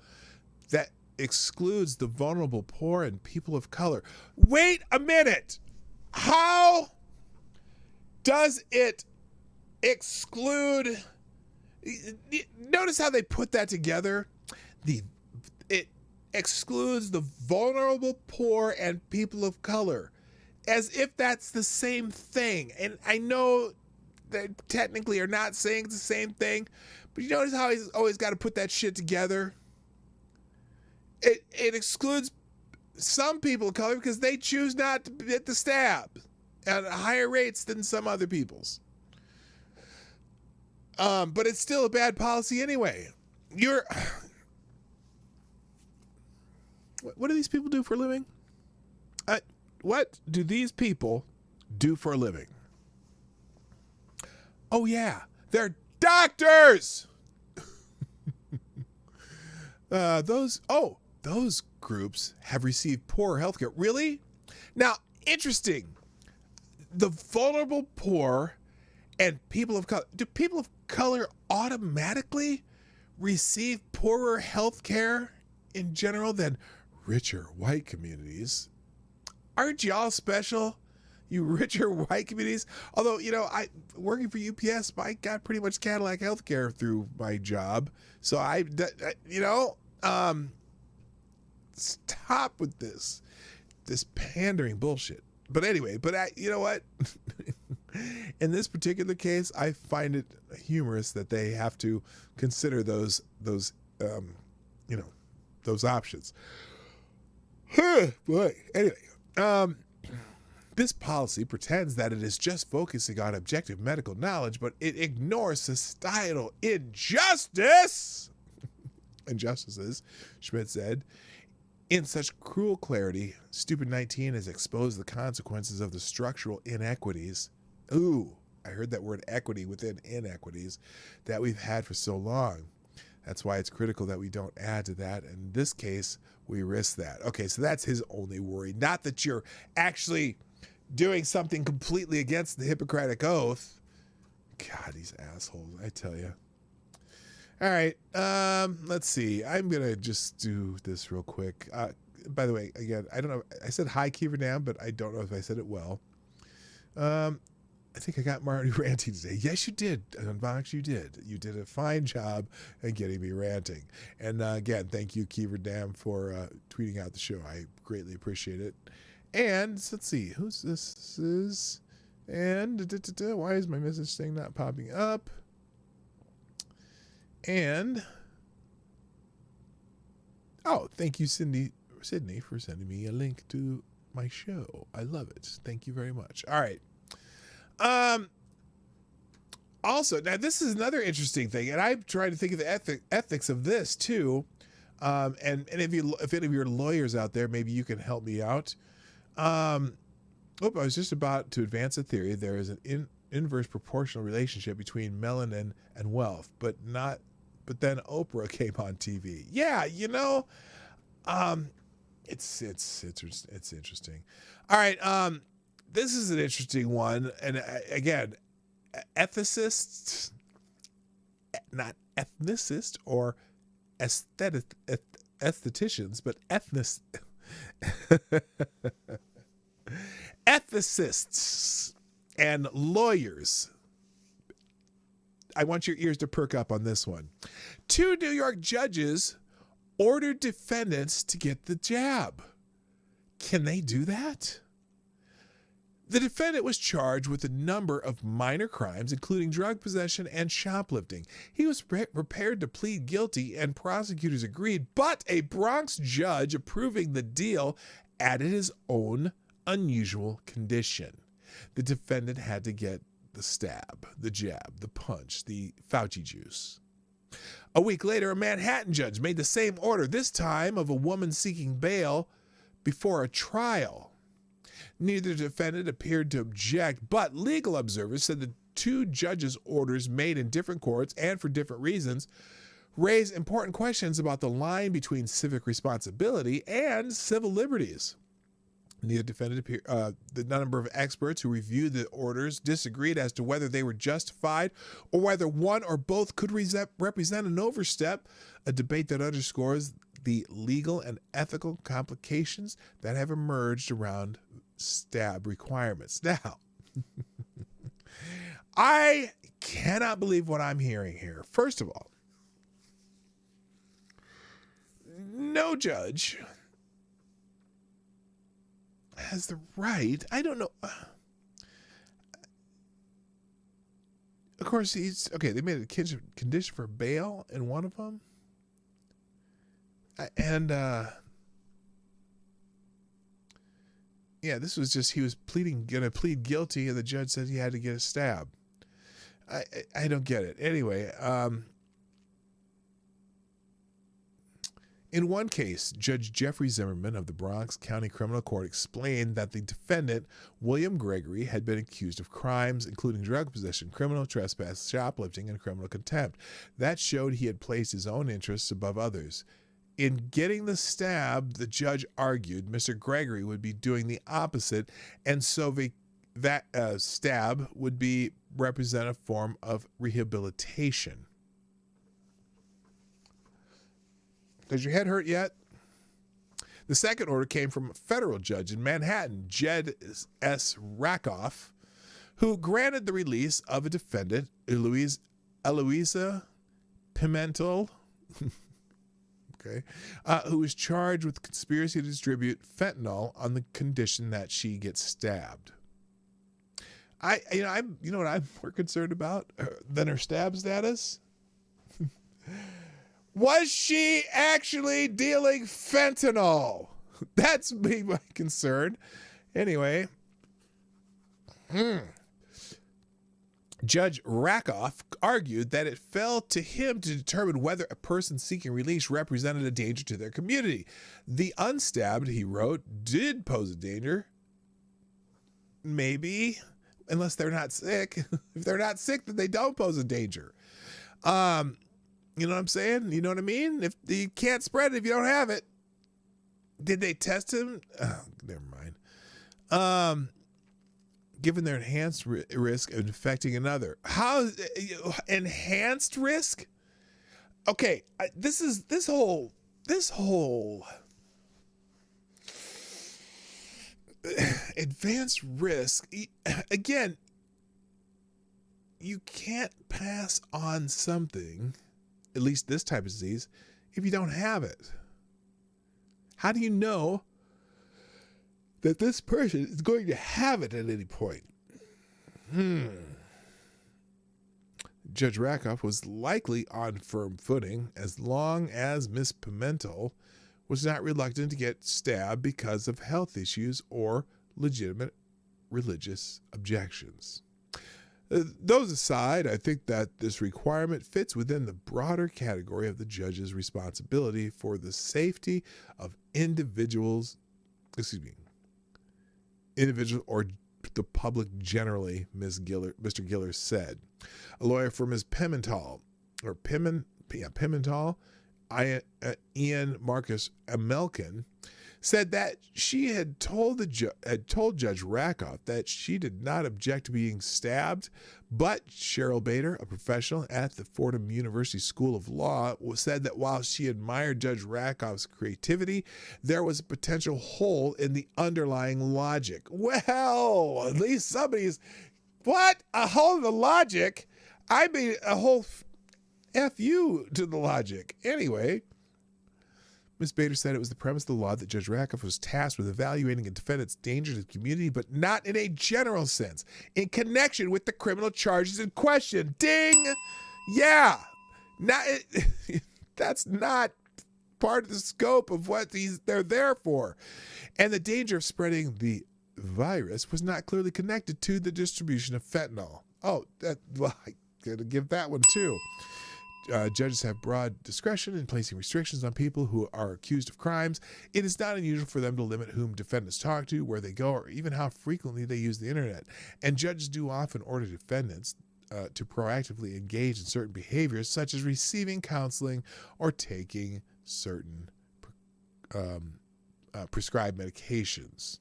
That excludes the vulnerable, poor, and people of color. Wait a minute. How does it exclude? Notice how they put that together. It excludes the vulnerable, poor, and people of color, as if that's the same thing. And I know they technically are not saying it's the same thing, but you notice how he's always got to put that shit together. It excludes some people of color because they choose not to get the stab at higher rates than some other people's. But it's still a bad policy anyway. What do these people do for a living? What do these people do for a living? Oh yeah, they're doctors. Those groups have received poorer healthcare. Really? Now, interesting. The vulnerable, poor, and people of color. Do people of color automatically receive poorer healthcare in general than richer white communities? Aren't y'all special, you richer white communities? Although, working for UPS, I got pretty much Cadillac healthcare through my job. So stop with this pandering bullshit. But anyway, you know what? In this particular case, I find it humorous that they have to consider those options. Boy, anyway, this policy pretends that it is just focusing on objective medical knowledge, but it ignores societal injustices, Schmidt said. In such cruel clarity, Stupid 19 has exposed the consequences of the structural inequities. Ooh, I heard that word equity within inequities that we've had for so long. That's why it's critical that we don't add to that. In this case, we risk that. Okay, so that's his only worry. Not that you're actually doing something completely against the Hippocratic Oath. God, these assholes, I tell you. All right, let's see. I'm going to just do this real quick. By the way, again, I don't know. I said hi, Cleaver Dam, but I don't know if I said it well. I think I got Marty ranting today. Yes, you did, Unbox. You did. You did a fine job at getting me ranting. And again, thank you, Cleaver Dam, for tweeting out the show. I greatly appreciate it. And let's see, who's this is? And why is my message thing not popping up? And thank you, Sydney, for sending me a link to my show. I love it. Thank you very much. All right. Also, now this is another interesting thing, and I'm trying to think of the ethics of this too. And if any of your lawyers out there, maybe you can help me out. I was just about to advance a theory. There is an inverse proportional relationship between melanin and wealth, but then Oprah came on TV. Yeah, it's interesting. All right, this is an interesting one, and again, ethicists, not ethnicists or estheticians, but ethicists and lawyers. I want your ears to perk up on this one. 2 New York judges ordered defendants to get the jab. Can they do that? The defendant was charged with a number of minor crimes, including drug possession and shoplifting. He was prepared to plead guilty, and prosecutors agreed, but a Bronx judge approving the deal added his own unusual condition. The defendant had to get the stab, the jab, the punch, the Fauci juice. A week later, a Manhattan judge made the same order, this time of a woman seeking bail before a trial. Neither defendant appeared to object, but legal observers said the 2 judges' orders made in different courts and for different reasons raise important questions about the line between civic responsibility and civil liberties. Neither defendant appeared. The number of experts who reviewed the orders disagreed as to whether they were justified or whether one or both could represent an overstep, a debate that underscores the legal and ethical complications that have emerged around stab requirements. Now, I cannot believe what I'm hearing here. First of all, no judge has the right. I don't know. Of course, they made a condition for bail in one of them. Yeah, this was just, he was gonna plead guilty, and the judge said he had to get a stab. I don't get it. Anyway, in one case, Judge Jeffrey Zimmerman of the Bronx County Criminal Court explained that the defendant, William Gregory, had been accused of crimes including drug possession, criminal trespass, shoplifting, and criminal contempt. That showed he had placed his own interests above others. In getting the stab, the judge argued Mr. Gregory would be doing the opposite, and so that stab would represent a form of rehabilitation. Does your head hurt yet? The second order came from a federal judge in Manhattan, Jed S. Rakoff, who granted the release of a defendant, Eloisa Pimentel, who was charged with conspiracy to distribute fentanyl on the condition that she gets stabbed. You know what I'm more concerned about than her stab status? Was she actually dealing fentanyl? That's my concern. Anyway, Judge Rakoff argued that it fell to him to determine whether a person seeking release represented a danger to their community. The unstabbed, he wrote, did pose a danger. Maybe, unless they're not sick. If they're not sick, then they don't pose a danger. You know what I'm saying? You know what I mean? If you can't spread it if you don't have it. Did they test him? Oh, never mind. Given their enhanced risk of infecting another. How enhanced risk? Okay, this whole advanced risk. Again, you can't pass on something, at least this type of disease, if you don't have it. How do you know that this person is going to have it at any point? Judge Rakoff was likely on firm footing as long as Miss Pimentel was not reluctant to get stabbed because of health issues or legitimate religious objections. Those aside, I think that this requirement fits within the broader category of the judge's responsibility for the safety of individuals or the public generally, Mr. Giller said. A lawyer for Ms. Pimental, Ian Marcus Amelkin, said that she had told Judge Rakoff that she did not object to being stabbed, but Cheryl Bader, a professional at the Fordham University School of Law, said that while she admired Judge Rakoff's creativity, there was a potential hole in the underlying logic. Well, at least somebody's... What? A hole in the logic? I mean, a whole F you to the logic. Anyway... Ms. Bader said it was the premise of the law that Judge Rakoff was tasked with evaluating a defendant's danger to the community, but not in a general sense, in connection with the criminal charges in question. Ding! Yeah. That's not part of the scope of what they're there for. And the danger of spreading the virus was not clearly connected to the distribution of fentanyl. Oh, I gotta give that one too. Judges have broad discretion in placing restrictions on people who are accused of crimes. It is not unusual for them to limit whom defendants talk to, where they go, or even how frequently they use the internet. And judges do often order defendants to proactively engage in certain behaviors, such as receiving counseling or taking certain prescribed medications.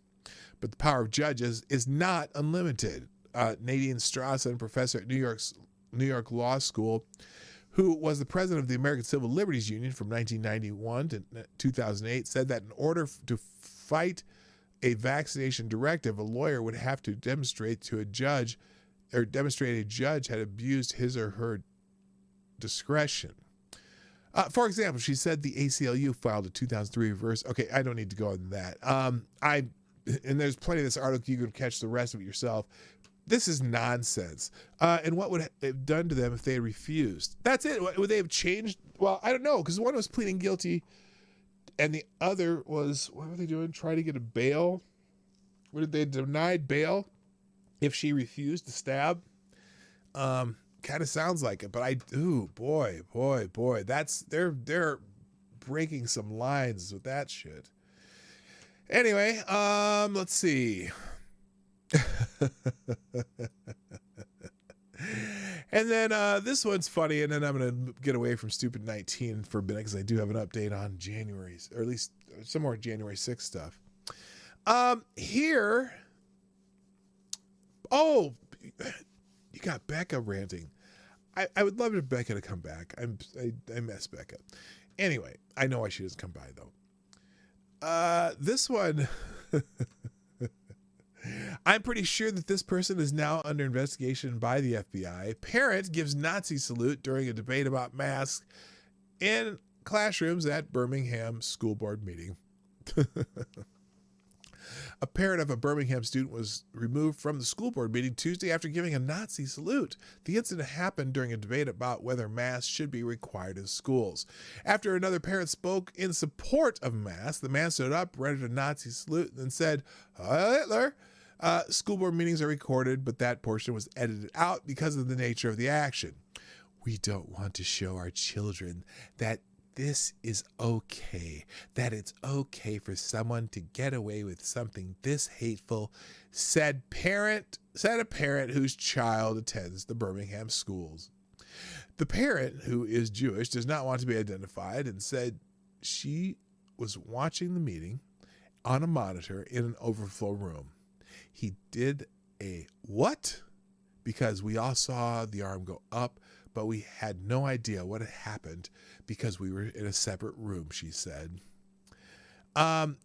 But the power of judges is not unlimited. Nadine Strawson, professor at New York Law School, who was the president of the American Civil Liberties Union from 1991 to 2008, said that in order to fight a vaccination directive, a lawyer would have to demonstrate a judge had abused his or her discretion. For example, she said the ACLU filed a 2003 reverse. Okay, I don't need to go into that. And there's plenty of this article. You can catch the rest of it yourself. This is nonsense. And what would it have done to them if they had refused? That's it. Would they have changed? Well, I don't know, because one was pleading guilty and the other was, what were they doing? Trying to get a bail? What did they denied bail if she refused to stab? Kind of sounds like it, but boy. That's they're breaking some lines with that shit. Anyway, let's see. And then this one's funny, and then I'm going to get away from Stupid 19 for a minute because I do have an update on January's, or at least some more January 6th stuff. Here, you got Becca ranting. I would love for Becca to come back. I miss Becca. Anyway, I know why she doesn't come by though. This one. I'm pretty sure that this person is now under investigation by the FBI. Parent gives Nazi salute during a debate about masks in classrooms at Birmingham school board meeting. A parent of a Birmingham student was removed from the school board meeting Tuesday after giving a Nazi salute. The incident happened during a debate about whether masks should be required in schools. After another parent spoke in support of masks, the man stood up, rendered a Nazi salute, and said, "Heil Hitler." School board meetings are recorded, but that portion was edited out because of the nature of the action. We don't want to show our children that this is okay, that it's okay for someone to get away with something this hateful, said a parent whose child attends the Birmingham schools. The parent, who is Jewish, does not want to be identified and said she was watching the meeting on a monitor in an overflow room. He did a what? Because we all saw the arm go up, but we had no idea what had happened because we were in a separate room, she said.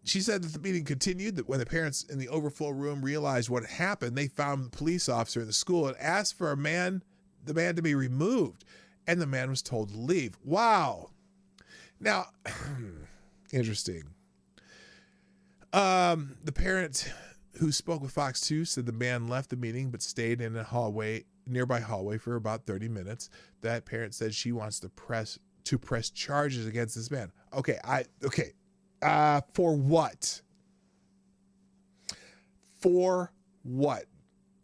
She said that the meeting continued, that when the parents in the overflow room realized what had happened, they found the police officer in the school and asked for the man to be removed, and the man was told to leave. Wow. Now, interesting. The parent who spoke with Fox 2 said the man left the meeting but stayed in a nearby hallway for about 30 minutes. That parent said she wants to press charges against this man. For what? For what?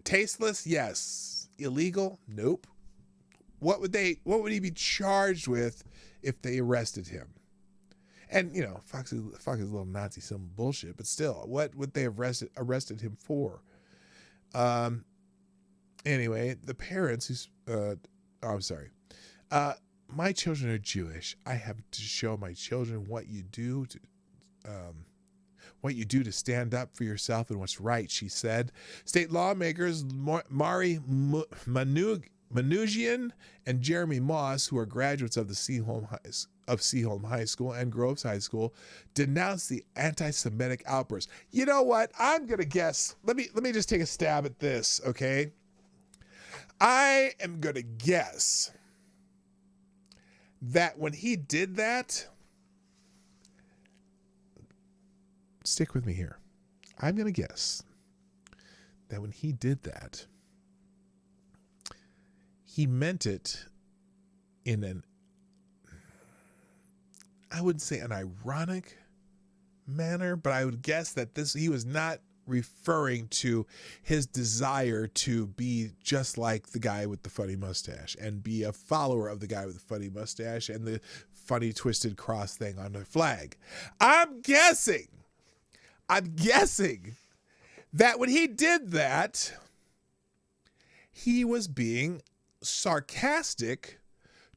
Tasteless? Yes. illegal? Nope. What would he be charged with if they arrested him? And, you know, fuck his little Nazi some bullshit, but still, what would they have arrested him for? Anyway, the parents I'm sorry. My children are Jewish. I have to show my children what you do to stand up for yourself and what's right, she said. State lawmakers Mari Manoogian and Jeremy Moss, who are graduates of the Seaholm High School and Groves High School, denounced the anti-Semitic outburst. You know what? I'm gonna guess. Let me just take a stab at this, okay? I am gonna guess that when he did that, stick with me here. I'm gonna guess that when he did that, he meant it in I wouldn't say an ironic manner, but I would guess that he was not referring to his desire to be just like the guy with the funny mustache and be a follower of the guy with the funny mustache and the funny twisted cross thing on the flag. I'm guessing that when he did that, he was being sarcastic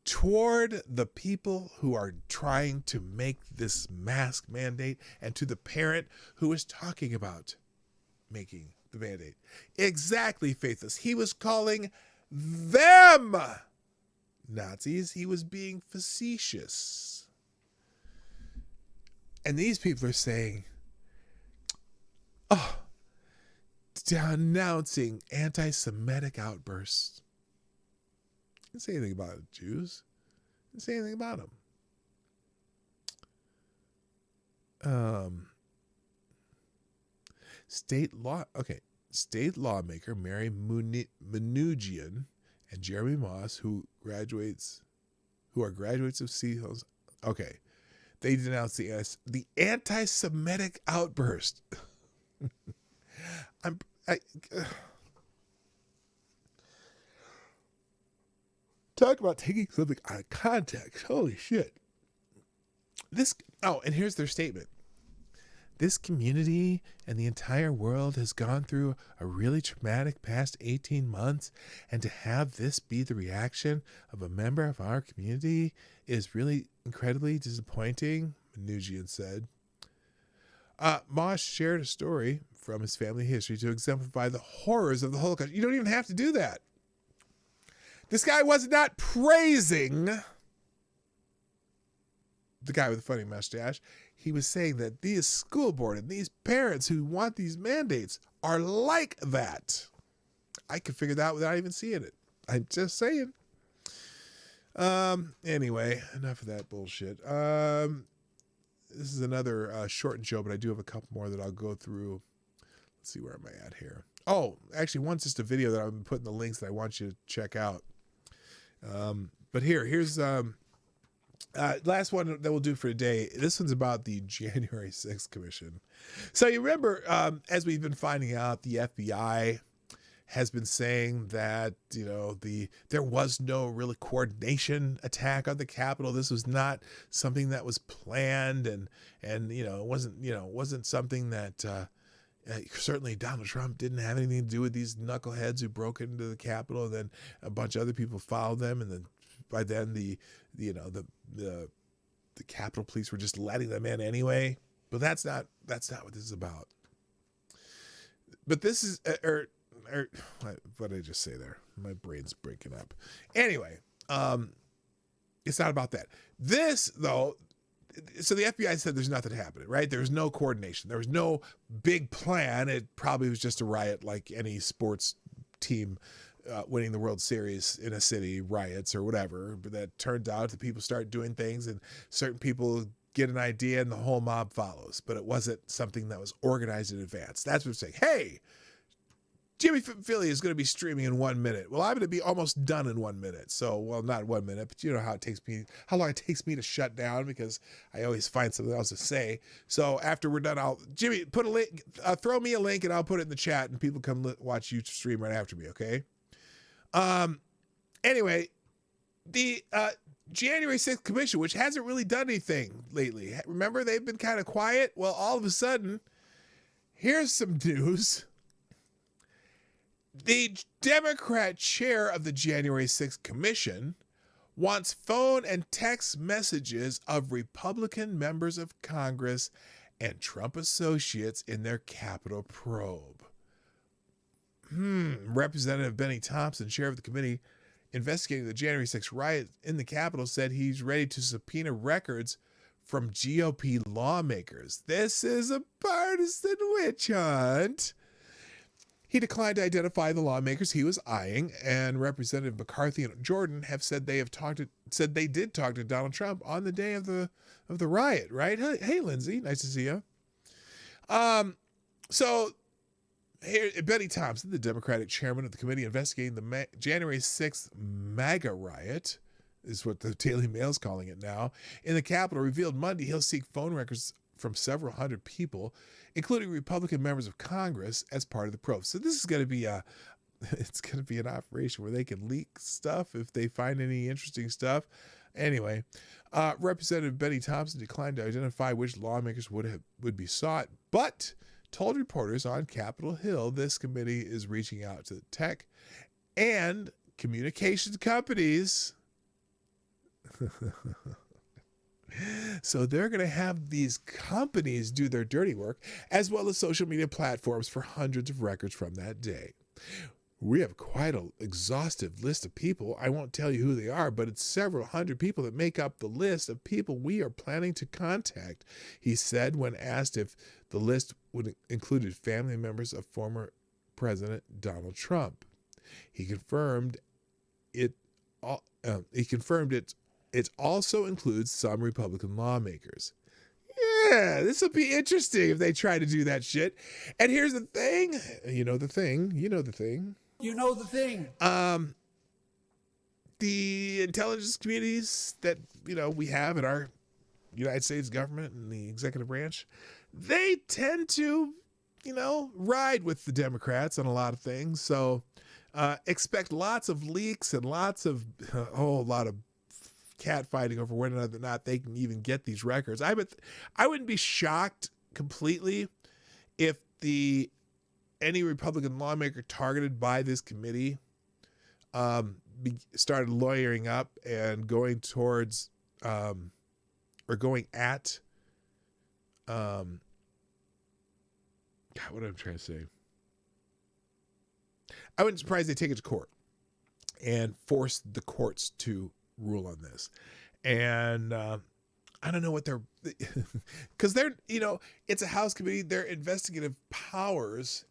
toward the people who are trying to make this mask mandate and to the parent who is talking about making the mandate. Exactly, Faithless. He was calling them Nazis. He was being facetious. And these people are saying, oh, denouncing anti-Semitic outbursts. Didn't say anything about Jews. Didn't say anything about them. State lawmaker Mary Manoogian and Jeremy Moss, who are graduates of Seahills. Okay, they denounced the anti-Semitic outburst. Talk about taking something out of context. Holy shit. And here's their statement. This community and the entire world has gone through a really traumatic past 18 months, and to have this be the reaction of a member of our community is really incredibly disappointing, Manoogian said. Moss shared a story from his family history to exemplify the horrors of the Holocaust. You don't even have to do that. This guy was not praising the guy with the funny mustache. He was saying that these school board and these parents who want these mandates are like that. I could figure that out without even seeing it. I'm just saying. Anyway, enough of that bullshit. This is another shortened show, but I do have a couple more that I'll go through. Let's see, where am I at here? Oh, actually, one's just a video that I've been putting the links that I want you to check out. But here's last one that we'll do for today. This one's about the January 6th Commission. So you remember, as we've been finding out, the FBI has been saying that, you know, there was no really coordination attack on the Capitol. This was not something that was planned, and you know, it wasn't something that certainly Donald Trump didn't have anything to do with these knuckleheads who broke into the Capitol, and then a bunch of other people followed them, and then by then the Capitol Police were just letting them in anyway. But that's not what this is about. But this is what did I just say there? My brain's breaking up. Anyway, it's not about that. This though. So the FBI said there's nothing happening, right? There's no coordination. There was no big plan. It probably was just a riot like any sports team winning the World Series in a city, riots or whatever. But that turned out that people start doing things and certain people get an idea and the whole mob follows. But it wasn't something that was organized in advance. That's what we're saying. Hey, Jimmy Philly is going to be streaming in 1 minute. Well, I'm going to be almost done in 1 minute. So, well, not 1 minute, but you know how long it takes me to shut down, because I always find something else to say. So after we're done, Jimmy, put a link, throw me a link and I'll put it in the chat and people come watch you stream right after me. Okay. Anyway, the January 6th commission, which hasn't really done anything lately. Remember, they've been kind of quiet. Well, all of a sudden, here's some news. The Democrat chair of the January 6th commission wants phone and text messages of Republican members of Congress and Trump associates in their Capitol probe. Representative Benny Thompson, chair of the committee investigating the January 6th riot in the Capitol, said he's ready to subpoena records from GOP lawmakers. This is a partisan witch hunt. He declined to identify the lawmakers he was eyeing, and Representative McCarthy and Jordan have said they did talk to Donald Trump on the day of the riot, right? Hey, Lindsay, nice to see you. So here, Benny Thompson, the Democratic chairman of the committee investigating the January 6th MAGA riot, is what the Daily Mail's calling it now, in the Capitol, revealed Monday he'll seek phone records from several hundred people, including Republican members of Congress, as part of the probe. So this is going to be an operation where they can leak stuff if they find any interesting stuff. Anyway, Representative Benny Thompson declined to identify which lawmakers would be sought, but told reporters on Capitol Hill this committee is reaching out to tech and communications companies. So they're going to have these companies do their dirty work, as well as social media platforms, for hundreds of records from that day. We have quite an exhaustive list of people. I won't tell you who they are, but it's several hundred people that make up the list of people we are planning to contact, he said when asked if the list would included family members of former President Donald Trump. He confirmed it. It also includes some Republican lawmakers. Yeah, this will be interesting if they try to do that shit. And here's the thing. You know the thing. The intelligence communities that, we have in our United States government and the executive branch, they tend to, ride with the Democrats on a lot of things. So expect lots of leaks and lots of, a lot of catfighting over whether or not they can even get these records. I wouldn't be shocked completely if any Republican lawmaker targeted by this committee started lawyering up and going towards or going at what am I trying to say? I wouldn't be surprised they take it to court and force the courts to rule on this. And I don't know what they're, because they're, it's a House committee, their investigative powers,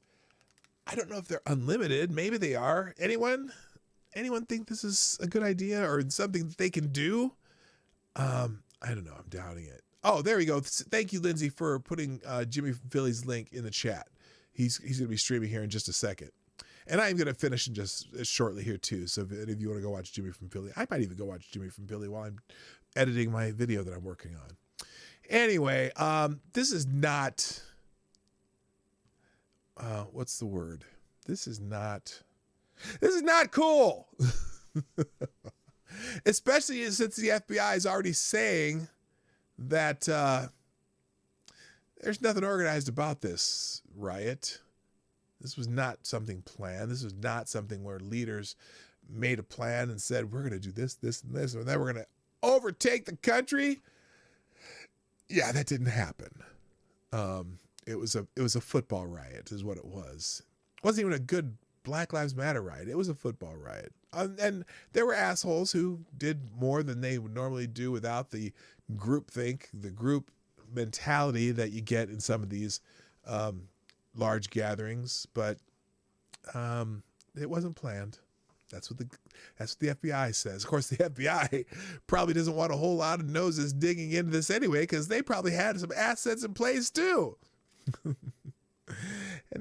I don't know if they're unlimited. Maybe they are. Anyone think this is a good idea or something that they can do? I don't know. I'm doubting it. Oh, there we go. Thank you, Lindsay, for putting Jimmy from Philly's link in the chat. He's going to be streaming here in just a second. And I'm going to finish in just shortly here too. So if any of you want to go watch Jimmy from Philly, I might even go watch Jimmy from Philly while I'm editing my video that I'm working on. Anyway, this is not, what's the word? This is not cool. Especially since the FBI is already saying that there's nothing organized about this riot. This was not something planned. This was not something where leaders made a plan and said, we're going to do this, this, and this, and then we're going to overtake the country. Yeah, that didn't happen. It was a football riot is what it was. It wasn't even a good Black Lives Matter riot. It was a football riot. And there were assholes who did more than they would normally do without the groupthink, the group mentality that you get in some of these large gatherings, but it wasn't planned. That's what the FBI says. Of course, the FBI probably doesn't want a whole lot of noses digging into this anyway, because they probably had some assets in place too. And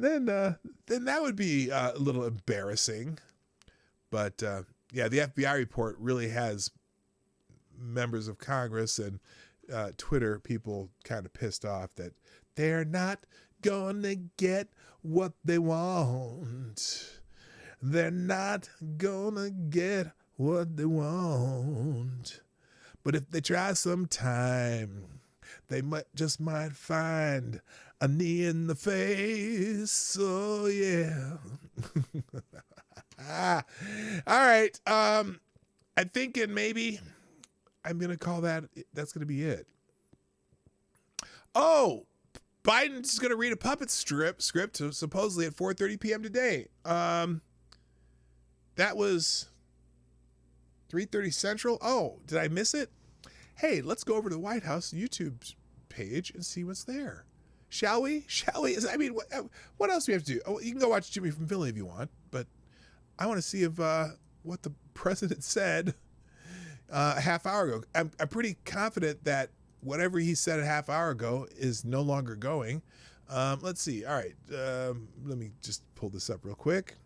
then that would be a little embarrassing. But yeah, the FBI report really has members of Congress and Twitter people kind of pissed off that they're not gonna get what they want. they're not gonna get what they want. But if they try sometime, they might find a knee in the face. So yeah. All right. I'm thinking maybe I'm gonna call that's gonna be it. Oh, Biden's gonna read a puppet script supposedly at 4:30 p.m. today. That was 3:30 Central. Oh, did I miss it? Hey, let's go over to the White House YouTube page and see what's there. Shall we? I mean, what else do we have to do? Oh, you can go watch Jimmy from Philly if you want, but I want to see if what the president said a half hour ago. I'm pretty confident that whatever he said a half hour ago is no longer going. Let's see. All right. Let me just pull this up real quick.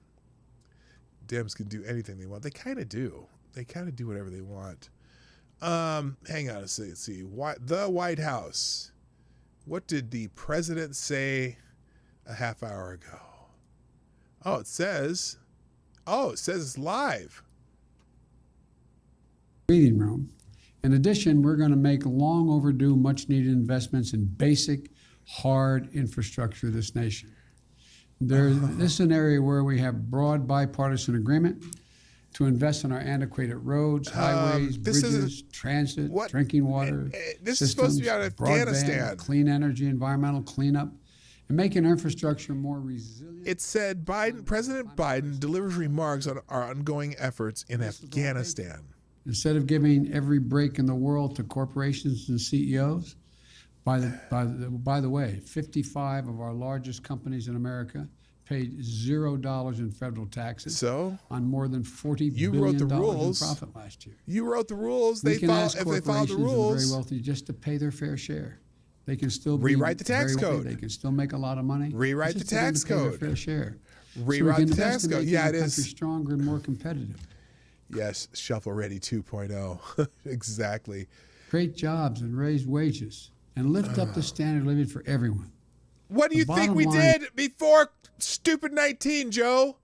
Dems can do anything they want. They kind of do. They kind of do whatever they want. Hang on a second. Let's see. The White House. What did the president say a half hour ago? Oh, it says it's live. Reading room. In addition, we're going to make long overdue, much needed investments in basic, hard infrastructure of this nation. This is an area where we have broad bipartisan agreement to invest in our antiquated roads, highways, bridges, transit, drinking water, this systems, is supposed to be out of Afghanistan. Broadband, clean energy, environmental cleanup, and making infrastructure more resilient. It said President Biden delivers remarks on our ongoing efforts in Afghanistan. Instead of giving every break in the world to corporations and CEOs, by the way, 55 of our largest companies in America paid $0 in federal taxes. So on more than $40 you billion wrote the rules. in profit last year. You wrote the rules. We If can ask they follow the corporations and rules, very wealthy just to pay their fair share. They can still rewrite the tax very wealthy. code. They can still make a lot of money. Rewrite It's the just for them tax to pay their code. fair share. Rewrite the tax invest in code. making Yeah, the it country is. stronger and more competitive. Yes, Shuffle Ready 2.0. Exactly. Create jobs and raise wages and lift up the standard of living for everyone. What do you think we did before stupid 19, Joe?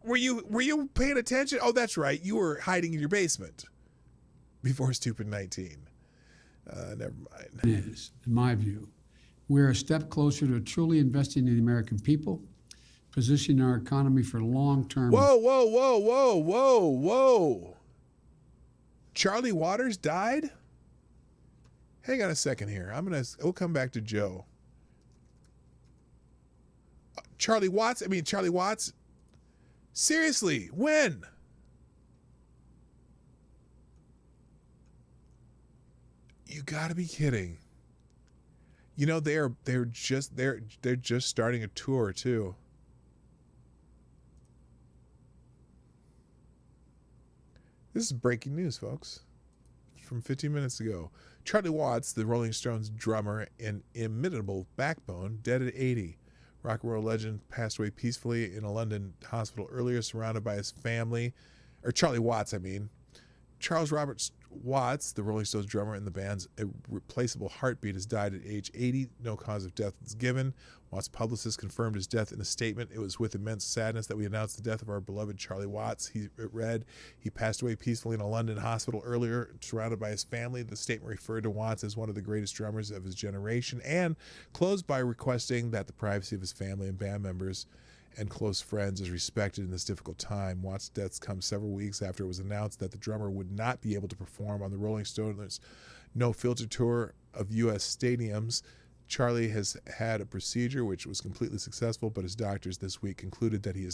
Were you paying attention? Oh, that's right. You were hiding in your basement before stupid 19. Never mind. Is, in my view, we're a step closer to truly investing in the American people, positioning our economy for long-term. Whoa. Charlie Waters died? Hang on a second here. We'll come back to Joe. Charlie Watts? Seriously, when? You gotta be kidding. You know, they're just starting a tour too. This is breaking news, folks. From 15 minutes ago. Charlie Watts, the Rolling Stones drummer and inimitable backbone, dead at 80. Rock and roll legend passed away peacefully in a London hospital earlier, surrounded by his family. Or Charlie Watts, I mean. Charles Robert Watts, the Rolling Stones drummer and the band's irreplaceable heartbeat, has died at age 80. No cause of death was given. Watts' publicist confirmed his death in a statement. It was with immense sadness that we announced the death of our beloved Charlie Watts. It read, he passed away peacefully in a London hospital earlier, surrounded by his family. The statement referred to Watts as one of the greatest drummers of his generation and closed by requesting that the privacy of his family and band members and close friends is respected in this difficult time. Watts' death comes several weeks after it was announced that the drummer would not be able to perform on the Rolling Stones' No Filter tour of U.S. stadiums. Charlie has had a procedure which was completely successful, but his doctors this week concluded that he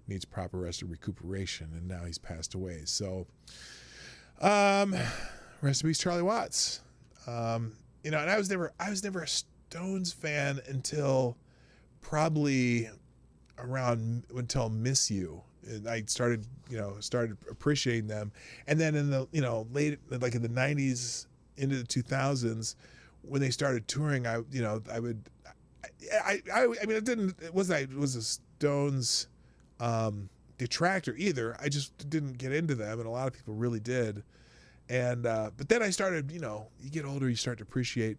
needs proper rest and recuperation, and now he's passed away. So, rest in peace, Charlie Watts. And I was never a Stones fan until probably until Miss You. And I started appreciating them. And then in the, late, like in the 90s into the 2000s, when they started touring, I was a Stones detractor either. I just didn't get into them, and a lot of people really did. And but then I started, you get older, you start to appreciate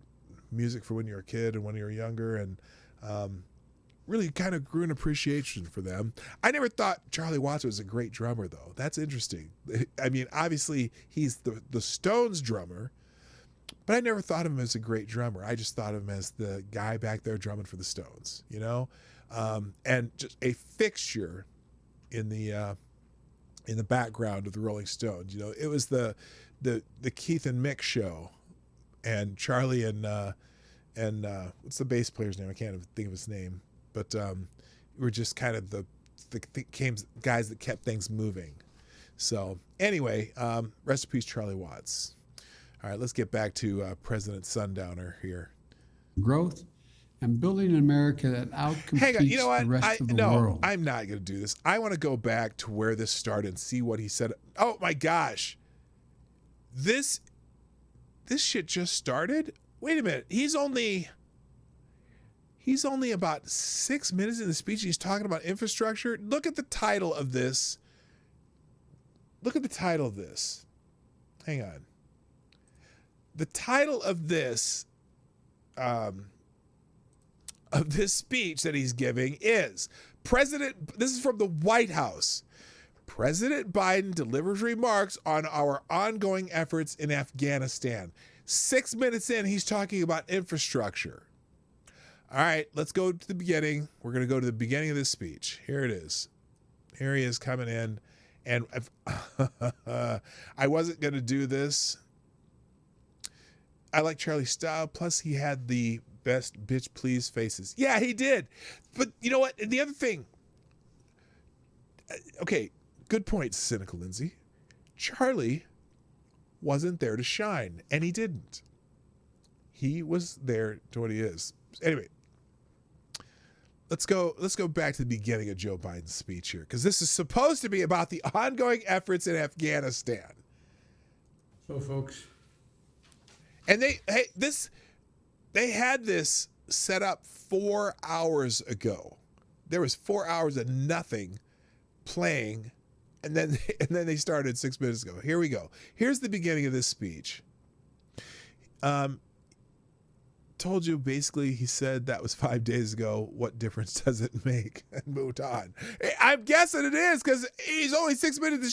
music for when you're a kid and when you're younger, and really kind of grew an appreciation for them. I never thought Charlie Watts was a great drummer, though. That's interesting. I mean, obviously he's the Stones drummer, but I never thought of him as a great drummer. I just thought of him as the guy back there drumming for the Stones, you know, and just a fixture in the background of the Rolling Stones. You know, it was the Keith and Mick show, and Charlie and what's the bass player's name? I can't even think of his name, but we're just kind of the guys that kept things moving. So anyway, rest in peace, Charlie Watts. All right, let's get back to President Sundowner here. Growth and building an America that outcompetes Hang on, you know what? the rest of the world. I'm not going to do this. I want to go back to where this started and see what he said. Oh my gosh, this shit just started. Wait a minute. He's only about 6 minutes in the speech. He's talking about infrastructure. Look at the title of this. Hang on. The title of this speech that he's giving is this is from the White House. President Biden delivers remarks on our ongoing efforts in Afghanistan. 6 minutes in, he's talking about infrastructure. All right, let's go to the beginning. We're going to go to the beginning of this speech. Here it is. Here he is coming in. And I wasn't going to do this. I like Charlie's style. Plus, he had the best bitch please faces. Yeah, he did. But you know what? And the other thing. Okay, good point, Cynical Lindsay. Charlie wasn't there to shine, and he didn't. He was there to what he is. Anyway, let's go back to the beginning of Joe Biden's speech here, because this is supposed to be about the ongoing efforts in Afghanistan. So, folks, and they had this set up 4 hours ago. There was 4 hours of nothing playing. And then they started 6 minutes ago. Here we go. Here's the beginning of this speech. Told you basically, he said that was 5 days ago. What difference does it make? And moved on. I'm guessing it is, because he's only 6 minutes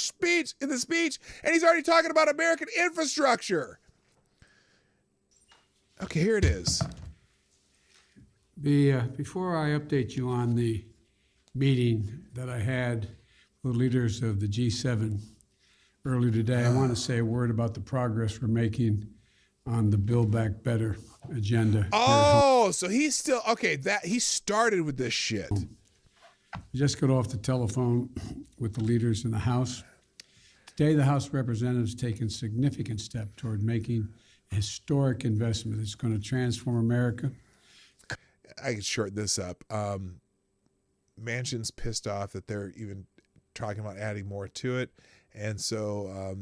in the speech, and he's already talking about American infrastructure. Okay, here it is. Before I update you on the meeting that I had with leaders of the G7 earlier today, I want to say a word about the progress we're making on the Build Back Better agenda. Oh, so he's still, okay, he started with this shit. We just got off the telephone with the leaders in the House. Today, the House of Representatives taken significant step toward making a historic investment that's going to transform America. I can shorten this up. Manchin's pissed off that they're even talking about adding more to it, and so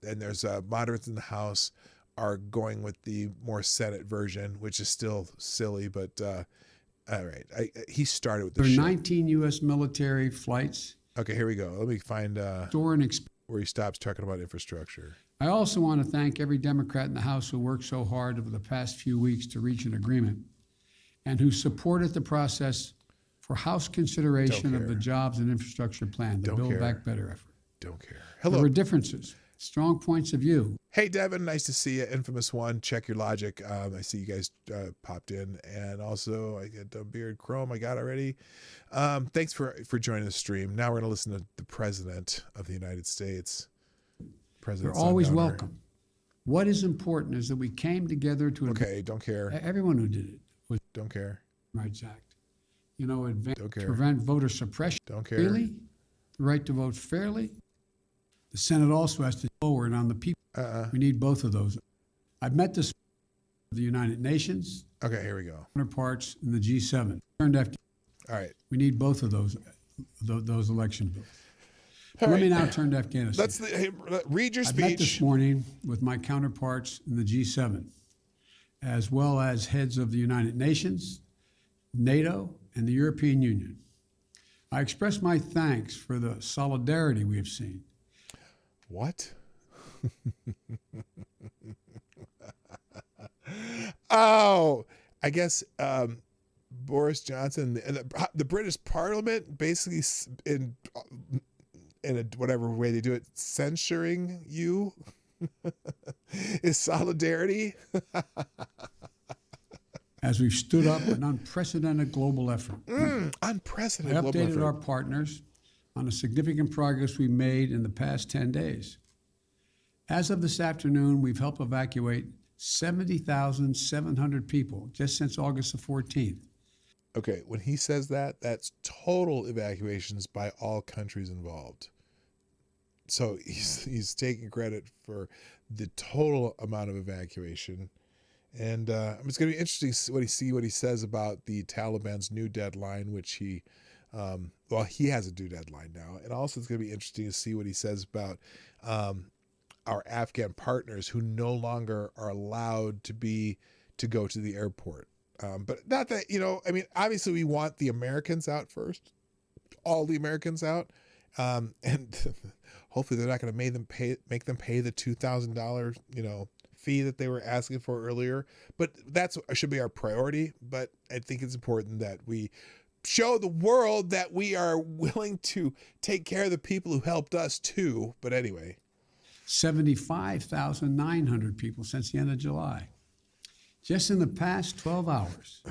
and there's moderates in the House are going with the more Senate version, which is still silly, but all right. He started with this. There are 19 U.S. military flights. Okay, here we go. Let me find where he stops talking about infrastructure. I also want to thank every Democrat in the House who worked so hard over the past few weeks to reach an agreement, and who supported the process for House consideration of the Jobs and Infrastructure Plan, the Build Back Better effort. Don't care. Hello. There were differences, strong points of view. Hey, Devin, nice to see you. Infamous One, check your logic. I see you guys popped in. And also, I get Beard Chrome I got already. Thanks for joining the stream. Now we're going to listen to the President of the United States. President You're always Sundowner. welcome. What is important is that we came together to... Okay, don't care. Everyone who did it was... Don't care. Rights Act. You know, Don't care. prevent voter suppression. Don't care. Freely, the right to vote fairly. The Senate also has to forward on the people. We need both of those. I've met the United Nations. Okay, here we go. Counterparts in the G7. All right. We need both of those election bills. Let me now turn to Afghanistan. Read your I speech. met this morning with my counterparts in the G7, as well as heads of the United Nations, NATO, and the European Union. I express my thanks for the solidarity we have seen. What? Oh, I guess Boris Johnson and the British Parliament basically in whatever way they do it, censuring you is solidarity. As we've stood up an unprecedented global effort. Unprecedented I global updated effort. our partners on the significant progress we made in the past 10 days. As of this afternoon, we've helped evacuate 70,700 people just since August the 14th. Okay, when he says that, that's total evacuations by all countries involved. So he's taking credit for the total amount of evacuation. And it's going to be interesting what he says about the Taliban's new deadline, which he has a new deadline now. And also it's going to be interesting to see what he says about our Afghan partners who no longer are allowed to go to the airport. But not that, obviously we want the Americans out first, all the Americans out. And hopefully they're not going to make them pay the $2,000, fee that they were asking for earlier. But that should be our priority. But I think it's important that we show the world that we are willing to take care of the people who helped us too. But anyway. 75,900 people since the end of July. Just in the past 12 hours,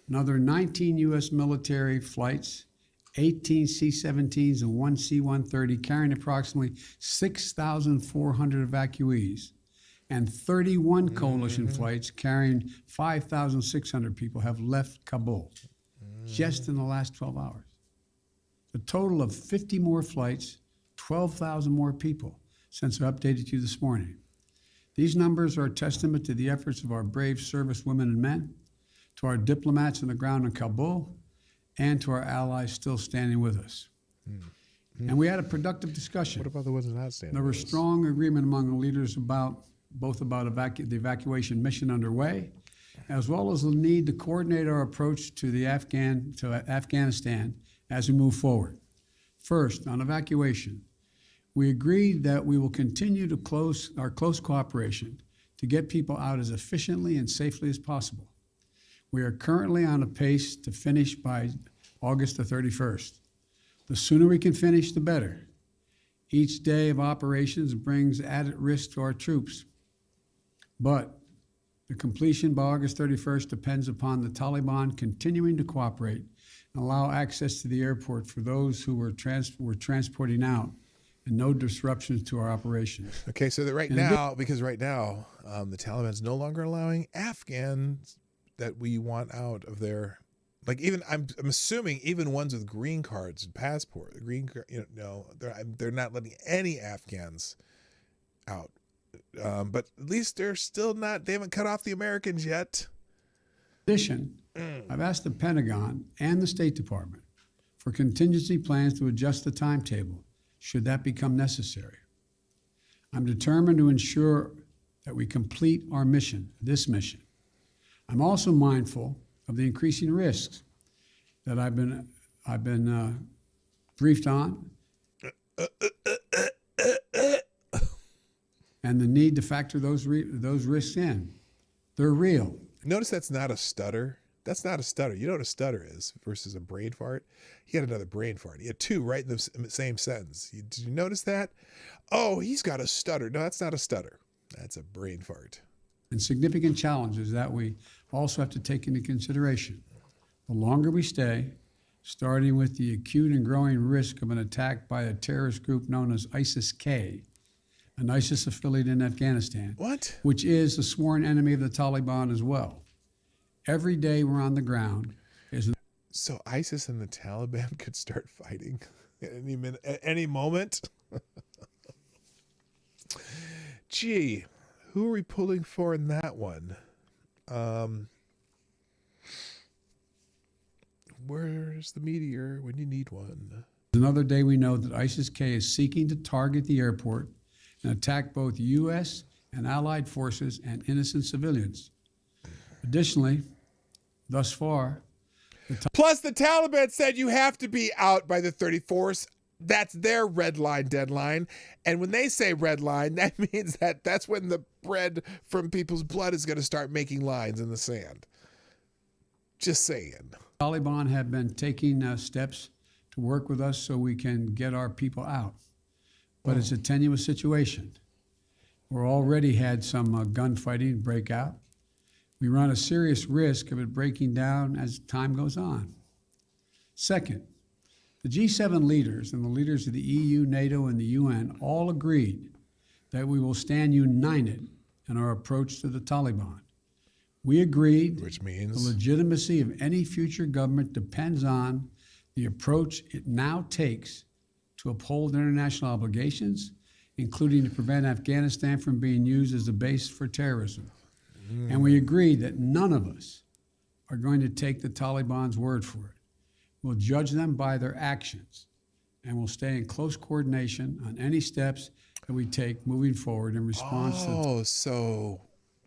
another 19 U.S. military flights, 18 C-17s and 1 C-130 carrying approximately 6,400 evacuees, and 31 coalition flights carrying 5,600 people have left Kabul just in the last 12 hours. A total of 50 more flights, 12,000 more people since I updated you this morning. These numbers are a testament to the efforts of our brave service women and men, to our diplomats on the ground in Kabul, and to our allies still standing with us. And we had a productive discussion. What about the ones not standing? There was strong agreement among the leaders about the evacuation mission underway, as well as the need to coordinate our approach to Afghanistan as we move forward. First, on evacuation, we agreed that we will continue to close cooperation to get people out as efficiently and safely as possible. We are currently on a pace to finish by August the 31st. The sooner we can finish, the better. Each day of operations brings added risk to our troops, but the completion by August 31st depends upon the Taliban continuing to cooperate and allow access to the airport for those who we're transporting out, and no disruptions to our operations. Okay, so that right now the Taliban's no longer allowing Afghans that we want out of their, like, even I'm assuming even ones with green cards and passport, they're not letting any Afghans out. But at least they're still not. They haven't cut off the Americans yet. In addition, I've asked the Pentagon and the State Department for contingency plans to adjust the timetable should that become necessary. I'm determined to ensure that we complete our mission, this mission. I'm also mindful of the increasing risks that I've been briefed on, and the need to factor those risks in. They're real. Notice that's not a stutter. That's not a stutter. You know what a stutter is versus a brain fart? He had another brain fart. He had two right in the same sentence. Did you notice that? Oh, he's got a stutter. No, that's not a stutter. That's a brain fart. And significant challenges that we also have to take into consideration. The longer we stay, starting with the acute and growing risk of an attack by a terrorist group known as ISIS-K, an ISIS affiliate in Afghanistan, which is a sworn enemy of the Taliban as well. Every day we're on the ground. So ISIS and the Taliban could start fighting at any moment. Gee, who are we pulling for in that one? Where's the meteor when you need one? Another day we know that ISIS-K is seeking to target the airport and attack both U.S. and allied forces and innocent civilians. Additionally, thus far, plus the Taliban said you have to be out by the 34th. That's their red line deadline. And when they say red line, that means that's when the bread from people's blood is going to start making lines in the sand. Just saying. Taliban have been taking steps to work with us so we can get our people out. But it's a tenuous situation. We're already had some gunfighting break out. We run a serious risk of it breaking down as time goes on. Second, the G7 leaders and the leaders of the EU, NATO, and the UN all agreed that we will stand united in our approach to the Taliban. We agreed Which means the legitimacy of any future government depends on the approach it now takes to uphold international obligations, including to prevent Afghanistan from being used as a base for terrorism. And we agreed that none of us are going to take the Taliban's word for it. We'll judge them by their actions, and we'll stay in close coordination on any steps that we take moving forward in response to. So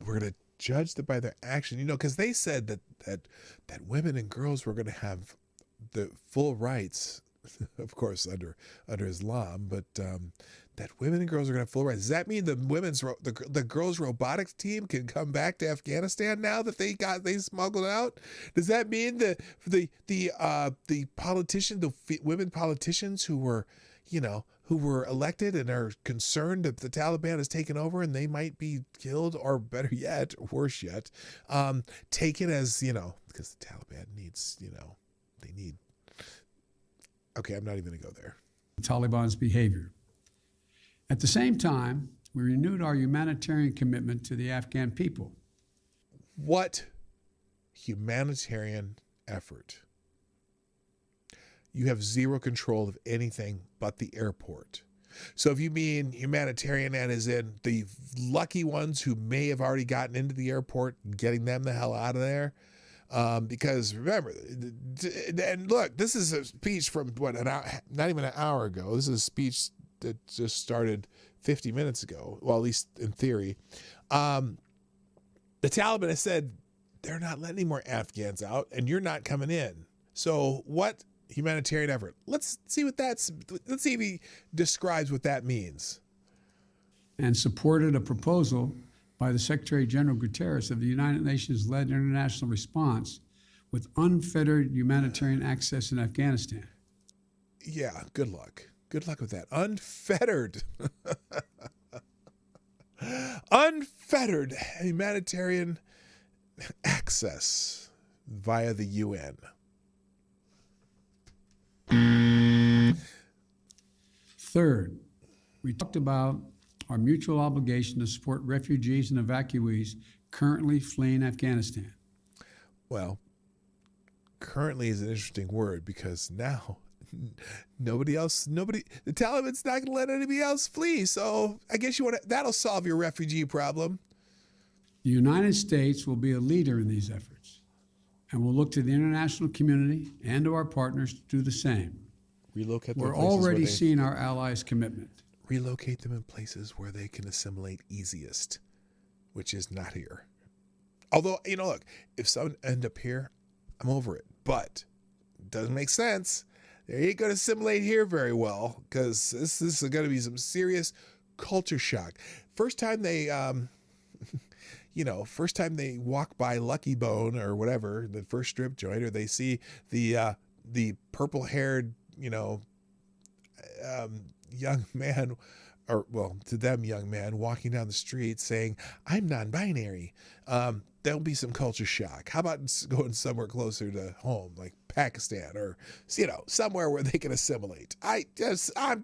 we're going to judge them by their action, because they said that women and girls were going to have the full rights, of course under Islam, but that women and girls are going to have full rights. Does that mean the girls robotics team can come back to Afghanistan now that they smuggled out? Does that mean the politician, the women politicians who were elected and are concerned that the Taliban has taken over and they might be killed, or better yet, worse yet, taken as, because the Taliban needs, they need. Okay, I'm not even going to go there. The Taliban's behavior. At the same time, we renewed our humanitarian commitment to the Afghan people. What humanitarian effort? You have zero control of anything but the airport. So if you mean humanitarian, that is in the lucky ones who may have already gotten into the airport, getting them the hell out of there. Because remember, and look, this is a speech from an hour, not even an hour ago. This is a speech that just started 50 minutes ago. Well, at least in theory. The Taliban has said they're not letting any more Afghans out, and you're not coming in. So what humanitarian effort? Let's see if he describes what that means. And supported a proposal by the Secretary General Guterres of the United Nations-led international response with unfettered humanitarian access in Afghanistan. Yeah, good luck. Good luck with that. Unfettered. Unfettered humanitarian access via the UN. Third, we talked about our mutual obligation to support refugees and evacuees currently fleeing Afghanistan. Well, currently is an interesting word because now the Taliban's not going to let anybody else flee. So I guess that'll solve your refugee problem. The United States will be a leader in these efforts, and we'll look to the international community and to our partners to do the same. We're already seeing our allies' commitment. Relocate them in places where they can assimilate easiest, which is not here. Although, look, if someone end up here, I'm over it. But it doesn't make sense. They ain't going to assimilate here very well because this is going to be some serious culture shock. First time they walk by Lucky Bone or whatever, the first strip joint, or they see the purple-haired, young man, or to them young man walking down the street saying, "I'm non-binary." There'll be some culture shock. How about going somewhere closer to home, like Pakistan, or somewhere where they can assimilate? I'm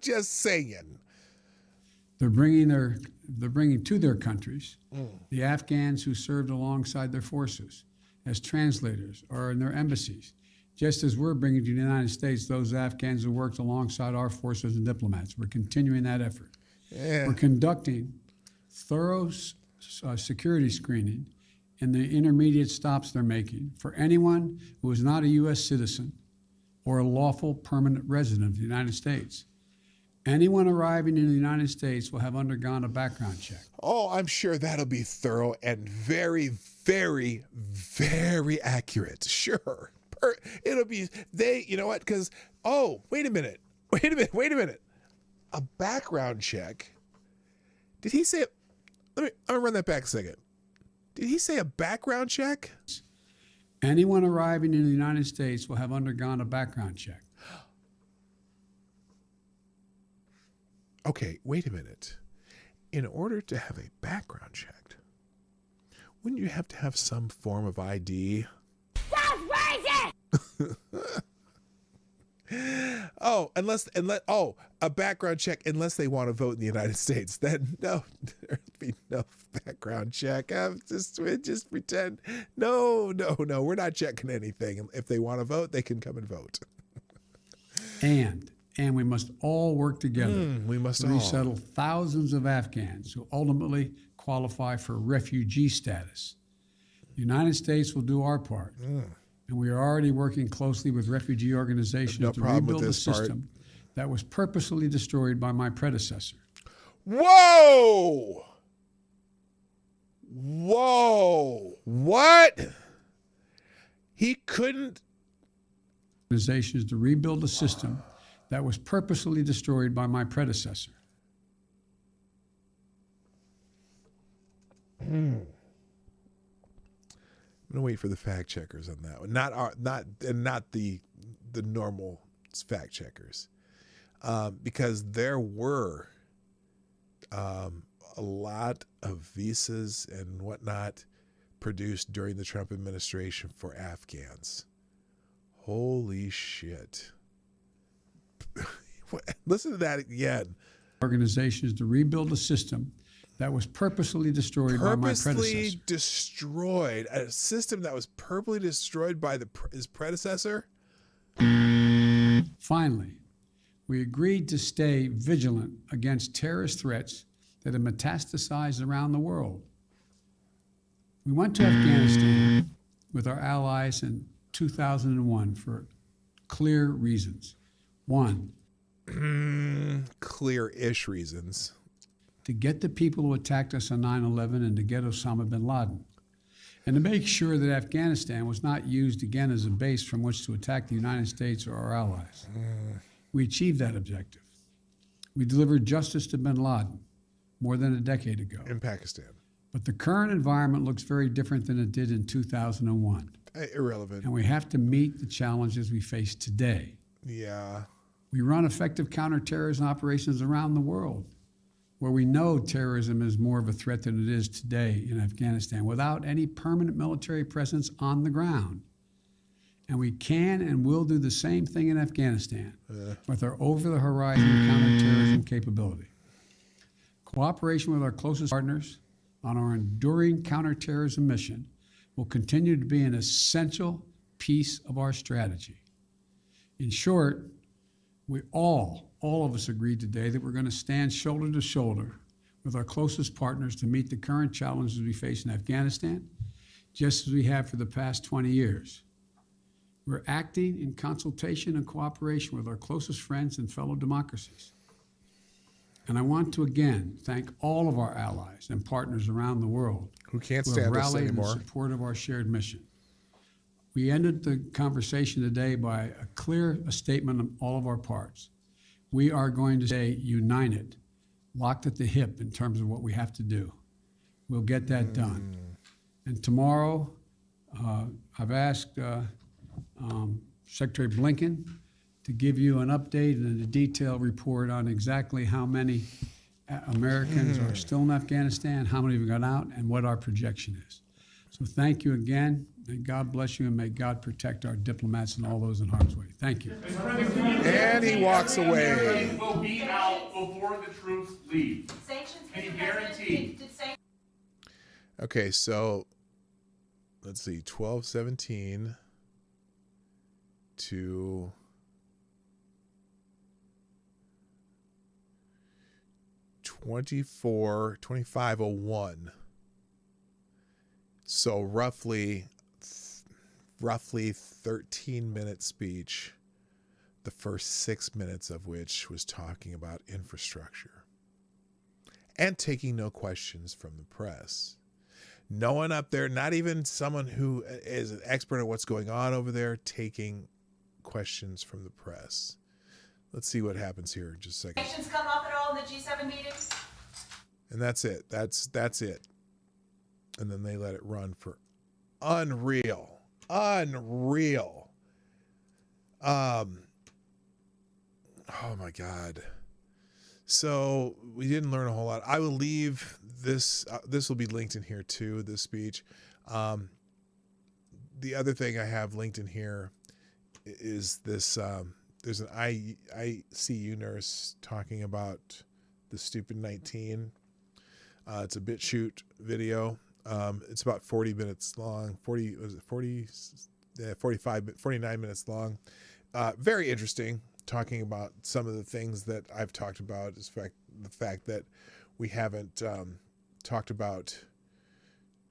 just saying. They're bringing to their countries the Afghans who served alongside their forces as translators or in their embassies, just as we're bringing to the United States those Afghans who worked alongside our forces and diplomats. We're continuing that effort. Yeah. We're conducting thorough security screening in the intermediate stops they're making for anyone who is not a U.S. citizen or a lawful permanent resident of the United States. Anyone arriving in the United States will have undergone a background check. Oh, I'm sure that'll be thorough and very, very, very accurate. Sure. It'll be, because, wait a minute. A background check? Did he say, I'm going to run that back a second. Did he say a background check? Anyone arriving in the United States will have undergone a background check. Okay, wait a minute. In order to have a background check, wouldn't you have to have some form of ID? That's racist! A background check unless they want to vote in the United States. Then no, there'd be no background check. Just pretend. No, we're not checking anything. If they want to vote, they can come and vote. And we must all work together We must to resettle thousands of Afghans who ultimately qualify for refugee status. The United States will do our part. And we are already working closely with refugee organizations to rebuild a system that was purposely destroyed by my predecessor. Whoa! What? He couldn't. Organizations to rebuild a system that was purposely destroyed by my predecessor. I'm gonna wait for the fact checkers on that one. Not the normal fact checkers, because there were a lot of visas and whatnot produced during the Trump administration for Afghans. Holy shit! Listen to that again. Organizations to rebuild a system that was purposely destroyed by my predecessor. Purposely destroyed. A system that was purposely destroyed by his predecessor? Finally, we agreed to stay vigilant against terrorist threats that have metastasized around the world. We went to Afghanistan with our allies in 2001 for clear reasons. One, clear-ish reasons. To get the people who attacked us on 9/11 and to get Osama bin Laden, and to make sure that Afghanistan was not used again as a base from which to attack the United States or our allies. We achieved that objective. We delivered justice to bin Laden more than a decade ago. In Pakistan. But the current environment looks very different than it did in 2001. Irrelevant. And we have to meet the challenges we face today. Yeah. We run effective counterterrorism operations around the world, where we know terrorism is more of a threat than it is today in Afghanistan, without any permanent military presence on the ground. And we can and will do the same thing in Afghanistan with our over-the-horizon counterterrorism capability. Cooperation with our closest partners on our enduring counterterrorism mission will continue to be an essential piece of our strategy. In short, we all of us agreed today that we're going to stand shoulder to shoulder with our closest partners to meet the current challenges we face in Afghanistan, just as we have for the past 20 years. We're acting in consultation and cooperation with our closest friends and fellow democracies. And I want to again thank all of our allies and partners around the world who can't who stand have us rallied anymore. in support of our shared mission. We ended the conversation today by a clear statement on all of our parts. We are going to stay united, locked at the hip in terms of what we have to do. We'll get that done. And tomorrow, I've asked Secretary Blinken to give you an update and a detailed report on exactly how many Americans are still in Afghanistan, how many have gone out, and what our projection is. So thank you again. May God bless you, and may God protect our diplomats and all those in harm's way. Thank you. And he walks away. Will be out before the troops leave. Sanctions, Can you Mr. guarantee? President, Okay, so let's see, 12/17 to 25:01. So roughly 13-minute speech, the first 6 minutes of which was talking about infrastructure and taking no questions from the press. No one up there, not even someone who is an expert at what's going on over there, taking questions from the press. Let's see what happens here in just a second. sanctions come up at all in the G7 meetings? And that's it. That's it. And then they let it run for unreal Unreal. Oh my God. So we didn't learn a whole lot. I will leave this. This will be linked in here too, this speech. The other thing I have linked in here is this. There's an ICU nurse talking about the stupid 19. It's a BitChute video. It's about 40 minutes long. 49 minutes long. Very interesting. Talking about some of the things that I've talked about, is the fact that we haven't talked about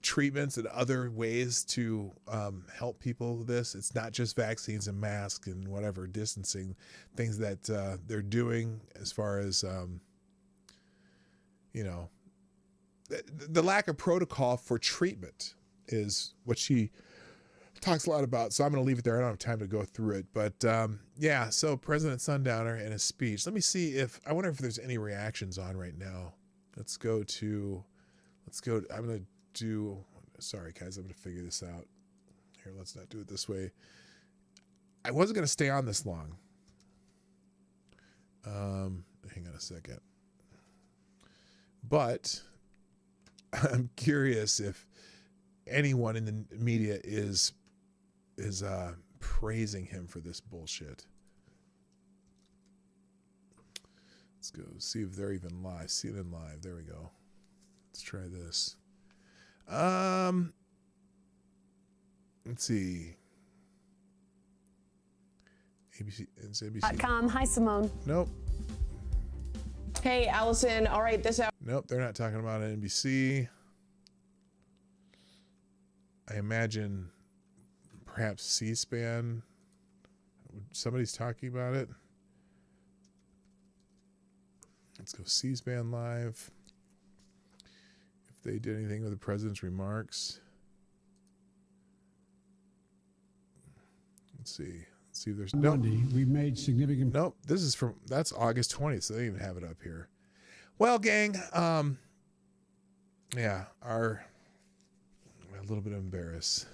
treatments and other ways to help people with this. It's not just vaccines and masks and whatever, distancing, things that they're doing as far as, the lack of protocol for treatment is what she talks a lot about. So I'm going to leave it there. I don't have time to go through it, but yeah. So President Sundowner and his speech. Let me see I wonder if there's any reactions on right now. I'm going to do, sorry guys, I'm going to figure this out here. Let's not do it this way. I wasn't going to stay on this long. Hang on a second. But I'm curious if anyone in the media is praising him for this bullshit. Let's go see if they're even live. CNN live. There we go. Let's try this. Let's see. ABC. It's ABC. .com. Hi, Simone. Nope. Hey, Allison. All right, this hour. Nope, they're not talking about NBC. I imagine perhaps C-SPAN. Somebody's talking about it. Let's go C-SPAN live. If they did anything with the president's remarks. Let's see. Let's see if there's no. Monday, we made significant. Nope. That's August 20th, so they don't even have it up here. Well, gang, yeah, a little bit embarrassed.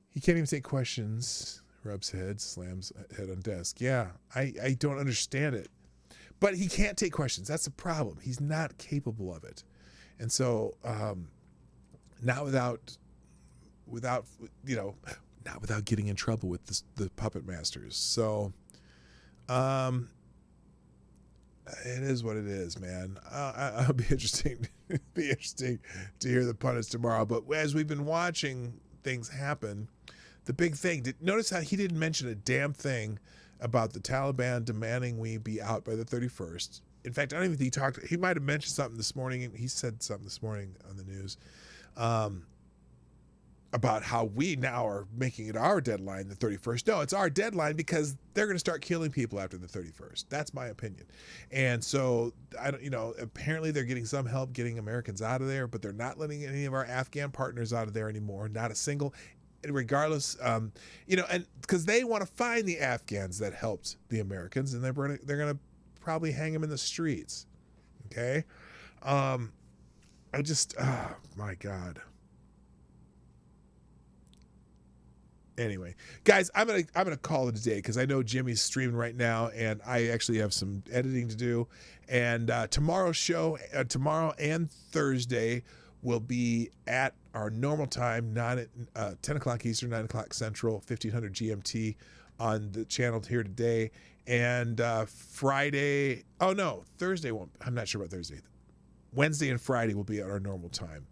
He can't even take questions. Rubs head, slams head on desk. Yeah, I don't understand it. But he can't take questions. That's the problem. He's not capable of it. And so, not without getting in trouble with the puppet masters. So, it is what it is, man. It'll be interesting. Be interesting to hear the pundits tomorrow. But as we've been watching things happen, the big thing. Notice how he didn't mention a damn thing about the Taliban demanding we be out by the 31st. In fact, I don't even think he talked. He might have mentioned something this morning. He said something this morning on the news about how we now are making it our deadline, the 31st. No, it's our deadline because they're going to start killing people after the 31st. That's my opinion. And so, apparently they're getting some help getting Americans out of there, but they're not letting any of our Afghan partners out of there anymore. Not a single, regardless, and because they want to find the Afghans that helped the Americans, and they're going to probably hang them in the streets. Okay. My God. Anyway, guys, I'm gonna call it a day because I know Jimmy's streaming right now, and I actually have some editing to do. And tomorrow's show, tomorrow and Thursday, will be at our normal time, 10 o'clock Eastern, 9 o'clock Central, 1500 GMT on the channel here today. And Friday, Thursday won't. I'm not sure about Thursday. Wednesday and Friday will be at our normal time,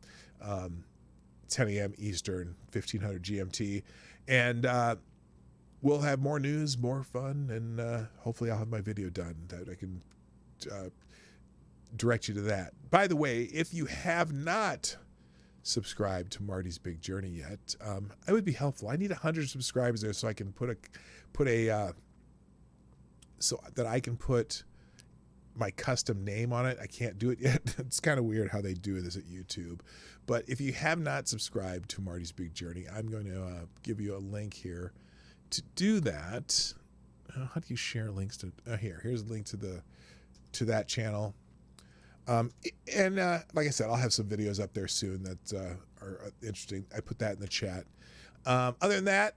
10 a.m. Eastern, 1500 GMT. And we'll have more news, more fun, and hopefully I'll have my video done that I can direct you to that. By the way, if you have not subscribed to Marty's Big Journey yet, it would be helpful. I need 100 subscribers there so I can put my custom name on it. I can't do it yet. It's kind of weird how they do this at YouTube. But if you have not subscribed to Marty's Big Journey, I'm going to give you a link here to do that. How do you share links to? Here's a link to that channel. And like I said, I'll have some videos up there soon that are interesting. I put that in the chat. Other than that,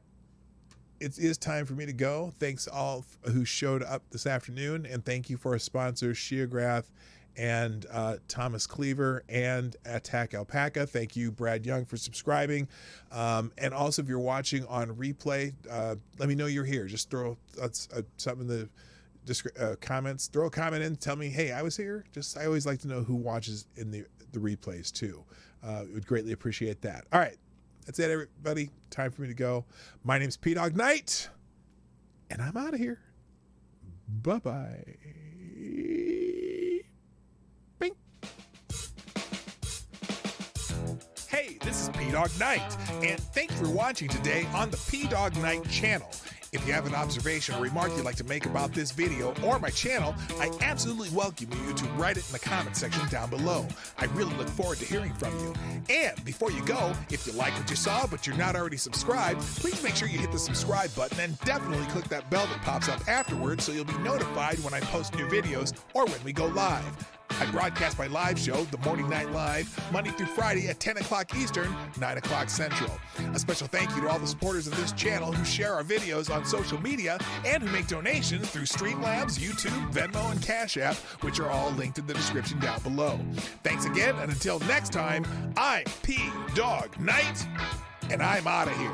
it is time for me to go. Thanks all who showed up this afternoon, and thank you for our sponsors, Sheograth and Thomas Cleaver and Attack Alpaca. Thank you, Brad Young, for subscribing. And also, if you're watching on replay, let me know you're here. Just throw something in the comments. Throw a comment in. Tell me, hey, I was here. I always like to know who watches in the replays too. Would greatly appreciate that. All right. That's it, everybody. Time for me to go. My name's PDawgKnight, and I'm out of here. Bye-bye. Bing. Hey, this is PDawgKnight, and thank you for watching today on the PDawgKnight channel. If you have an observation or remark you'd like to make about this video or my channel, I absolutely welcome you to write it in the comment section down below. I really look forward to hearing from you. And before you go, if you like what you saw but you're not already subscribed, please make sure you hit the subscribe button and definitely click that bell that pops up afterwards so you'll be notified when I post new videos or when we go live. I broadcast my live show, The Morning Night Live, Monday through Friday at 10 o'clock Eastern, 9 o'clock Central. A special thank you to all the supporters of this channel who share our videos on social media and who make donations through Streamlabs, YouTube, Venmo, and Cashapp, which are all linked in the description down below. Thanks again, and until next time, I'm PDawgKnight, and I'm out of here.